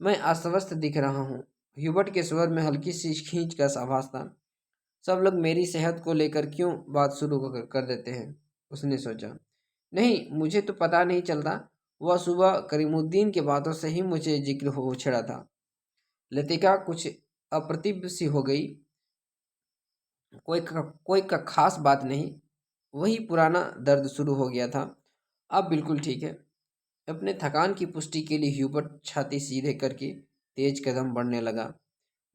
मैं अस्वस्थ दिख रहा हूँ। ह्यूबर्ट के स्वर में हल्की सी खींच का आभास था। सब लोग मेरी सेहत को लेकर क्यों बात शुरू कर देते हैं? उसने सोचा। नहीं, मुझे तो पता नहीं चलता। वह सुबह करीमुद्दीन की बातों से ही मुझे जिक्र हो छिड़ा था। लतिका कुछ अप्रतिभ सी हो गई। कोई का खास बात नहीं, वही पुराना दर्द शुरू हो गया था। अब बिल्कुल ठीक है। अपने थकान की पुष्टि के लिए ह्यूबर्ट छाती सीधे करके तेज कदम बढ़ने लगा।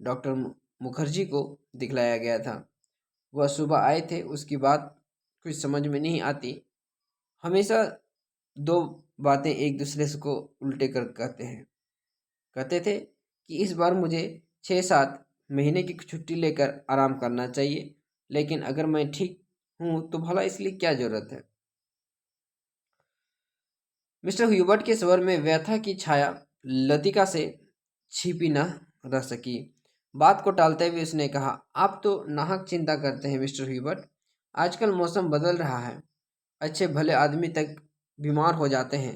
डॉक्टर मुखर्जी को दिखलाया गया था। वह सुबह आए थे। उसकी बात कुछ समझ में नहीं आती। हमेशा दो बातें एक दूसरे से को उल्टे कर कहते हैं। कहते थे कि इस बार मुझे 6-7 महीने की छुट्टी लेकर आराम करना चाहिए, लेकिन अगर मैं ठीक हूँ तो भला इसलिए क्या जरूरत है? मिस्टर ह्यूबर्ट के स्वर में व्यथा की छाया लतिका से छिपी न रह सकी। बात को टालते हुए उसने कहा, आप तो नाहक चिंता करते हैं मिस्टर ह्यूबर्ट। आजकल मौसम बदल रहा है। अच्छे भले आदमी तक बीमार हो जाते हैं।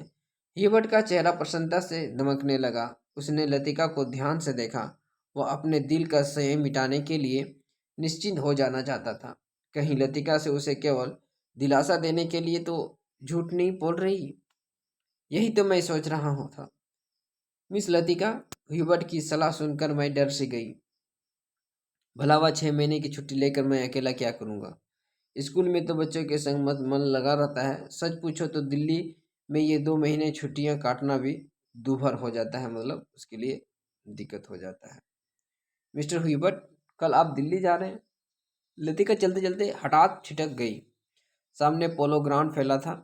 ह्यूबर्ट का चेहरा प्रसन्नता से दमकने लगा। उसने लतिका को ध्यान से देखा। वह अपने दिल का संयम मिटाने के लिए निश्चिंत हो जाना चाहता था। कहीं लतिका से उसे केवल दिलासा देने के लिए तो झूठ नहीं बोल रही। यही तो मैं सोच रहा हूँ था। मिस लतिका, ह्यूबर्ट की सलाह सुनकर मैं डर से गई। भला वह 6 महीने की छुट्टी लेकर मैं अकेला क्या करूँगा? स्कूल में तो बच्चों के संग मत मन लगा रहता है। सच पूछो तो दिल्ली में ये 2 महीने छुट्टियां काटना भी दूभर हो जाता है, मतलब उसके लिए दिक्कत हो जाता है। मिस्टर ह्यूबर्ट, कल आप दिल्ली जा रहे हैं? लतिका चलते चलते हठात छिटक गई। सामने पोलो ग्राउंड फैला था,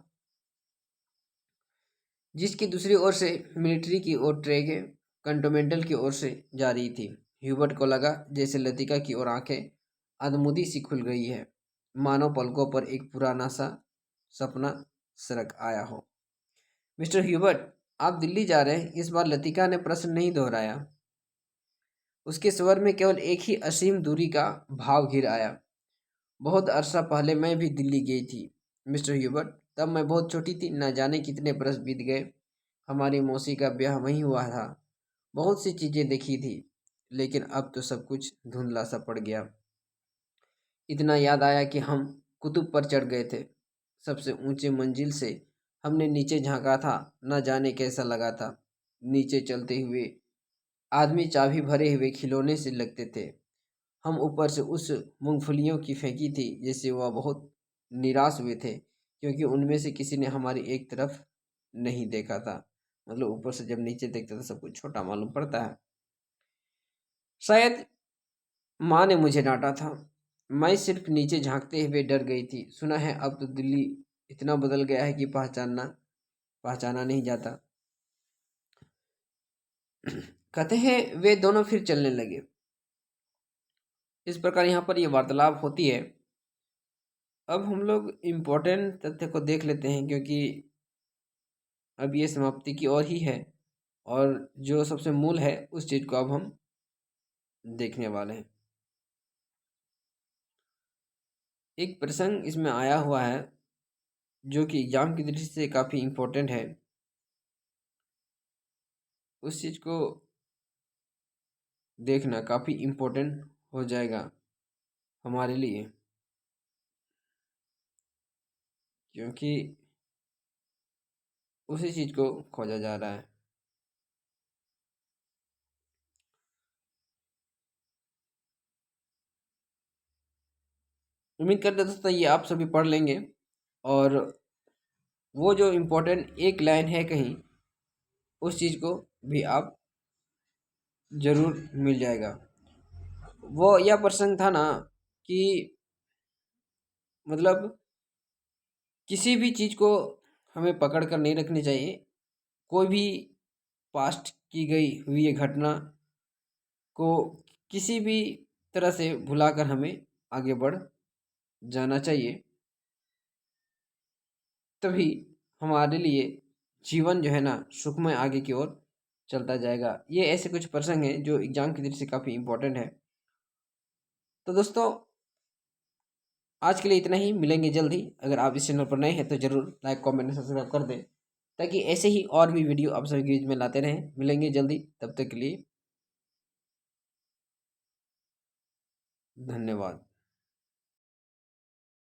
जिसकी दूसरी ओर से मिलिट्री की ओर ट्रेनें कंटोनमेंटल की ओर से जा रही थी। ह्यूबर्ट को लगा जैसे लतिका की ओर आंखें अधमुदी सी खुल गई है, मानो पलकों पर एक पुराना सा सपना सरक आया हो। मिस्टर ह्यूबर्ट, आप दिल्ली जा रहे हैं? इस बार लतिका ने प्रश्न नहीं दोहराया। उसके स्वर में केवल एक ही असीम दूरी का भाव घिर आया। बहुत अरसा पहले मैं भी दिल्ली गई थी मिस्टर ह्यूबर्ट। तब मैं बहुत छोटी थी, न जाने कितने बरस बीत गए। हमारी मौसी का ब्याह वहीं हुआ था। बहुत सी चीज़ें देखी थी, लेकिन अब तो सब कुछ धुंधला सा पड़ गया। इतना याद आया कि हम कुतुब पर चढ़ गए थे। सबसे ऊंचे मंजिल से हमने नीचे झांका था, न जाने कैसा लगा था। नीचे चलते हुए आदमी चाबी भरे हुए खिलौने से लगते थे। हम ऊपर से उस मूंगफलियों की फेंकी थी जिससे वह बहुत निराश हुए थे, क्योंकि उनमें से किसी ने हमारी एक तरफ नहीं देखा था। मतलब ऊपर से जब नीचे देखते तो सब कुछ छोटा मालूम पड़ता है। शायद माँ ने मुझे डांटा था। मैं सिर्फ नीचे झांकते हुए डर गई थी। सुना है अब तो दिल्ली इतना बदल गया है कि पहचाना नहीं जाता। कहते हैं वे दोनों फिर चलने लगे। इस प्रकार यहाँ पर ये वार्तालाप होती है। अब हम लोग इम्पोर्टेंट तथ्य को देख लेते हैं, क्योंकि अब ये समाप्ति की ओर ही है और जो सबसे मूल है उस चीज़ को अब हम देखने वाले हैं। एक प्रसंग इसमें आया हुआ है जो कि एग्जाम की दृष्टि से काफ़ी इम्पोर्टेंट है। उस चीज़ को देखना काफ़ी इम्पोर्टेंट हो जाएगा हमारे लिए, क्योंकि उसी चीज़ को खोजा जा रहा है। उम्मीद करते हैं दोस्तों ये आप सभी पढ़ लेंगे और वो जो इम्पोर्टेंट एक लाइन है कहीं, उस चीज़ को भी आप जरूर मिल जाएगा। वो यह प्रसंग था ना कि मतलब किसी भी चीज़ को हमें पकड़ कर नहीं रखनी चाहिए। कोई भी पास्ट की गई हुई ये घटना को किसी भी तरह से भुलाकर हमें आगे बढ़ जाना चाहिए। तभी हमारे लिए जीवन जो है ना सुखमय आगे की ओर चलता जाएगा। ये ऐसे कुछ प्रसंग हैं जो एग्जाम की दृष्टि से काफ़ी इम्पोर्टेंट है। तो दोस्तों आज के लिए इतना ही। मिलेंगे जल्द ही। अगर आप इस चैनल पर नए हैं तो ज़रूर लाइक कमेंट सब्सक्राइब कर दें, ताकि ऐसे ही और भी वीडियो आप सभी के बीच में लाते रहें। मिलेंगे जल्दी, तब तक के लिए धन्यवाद।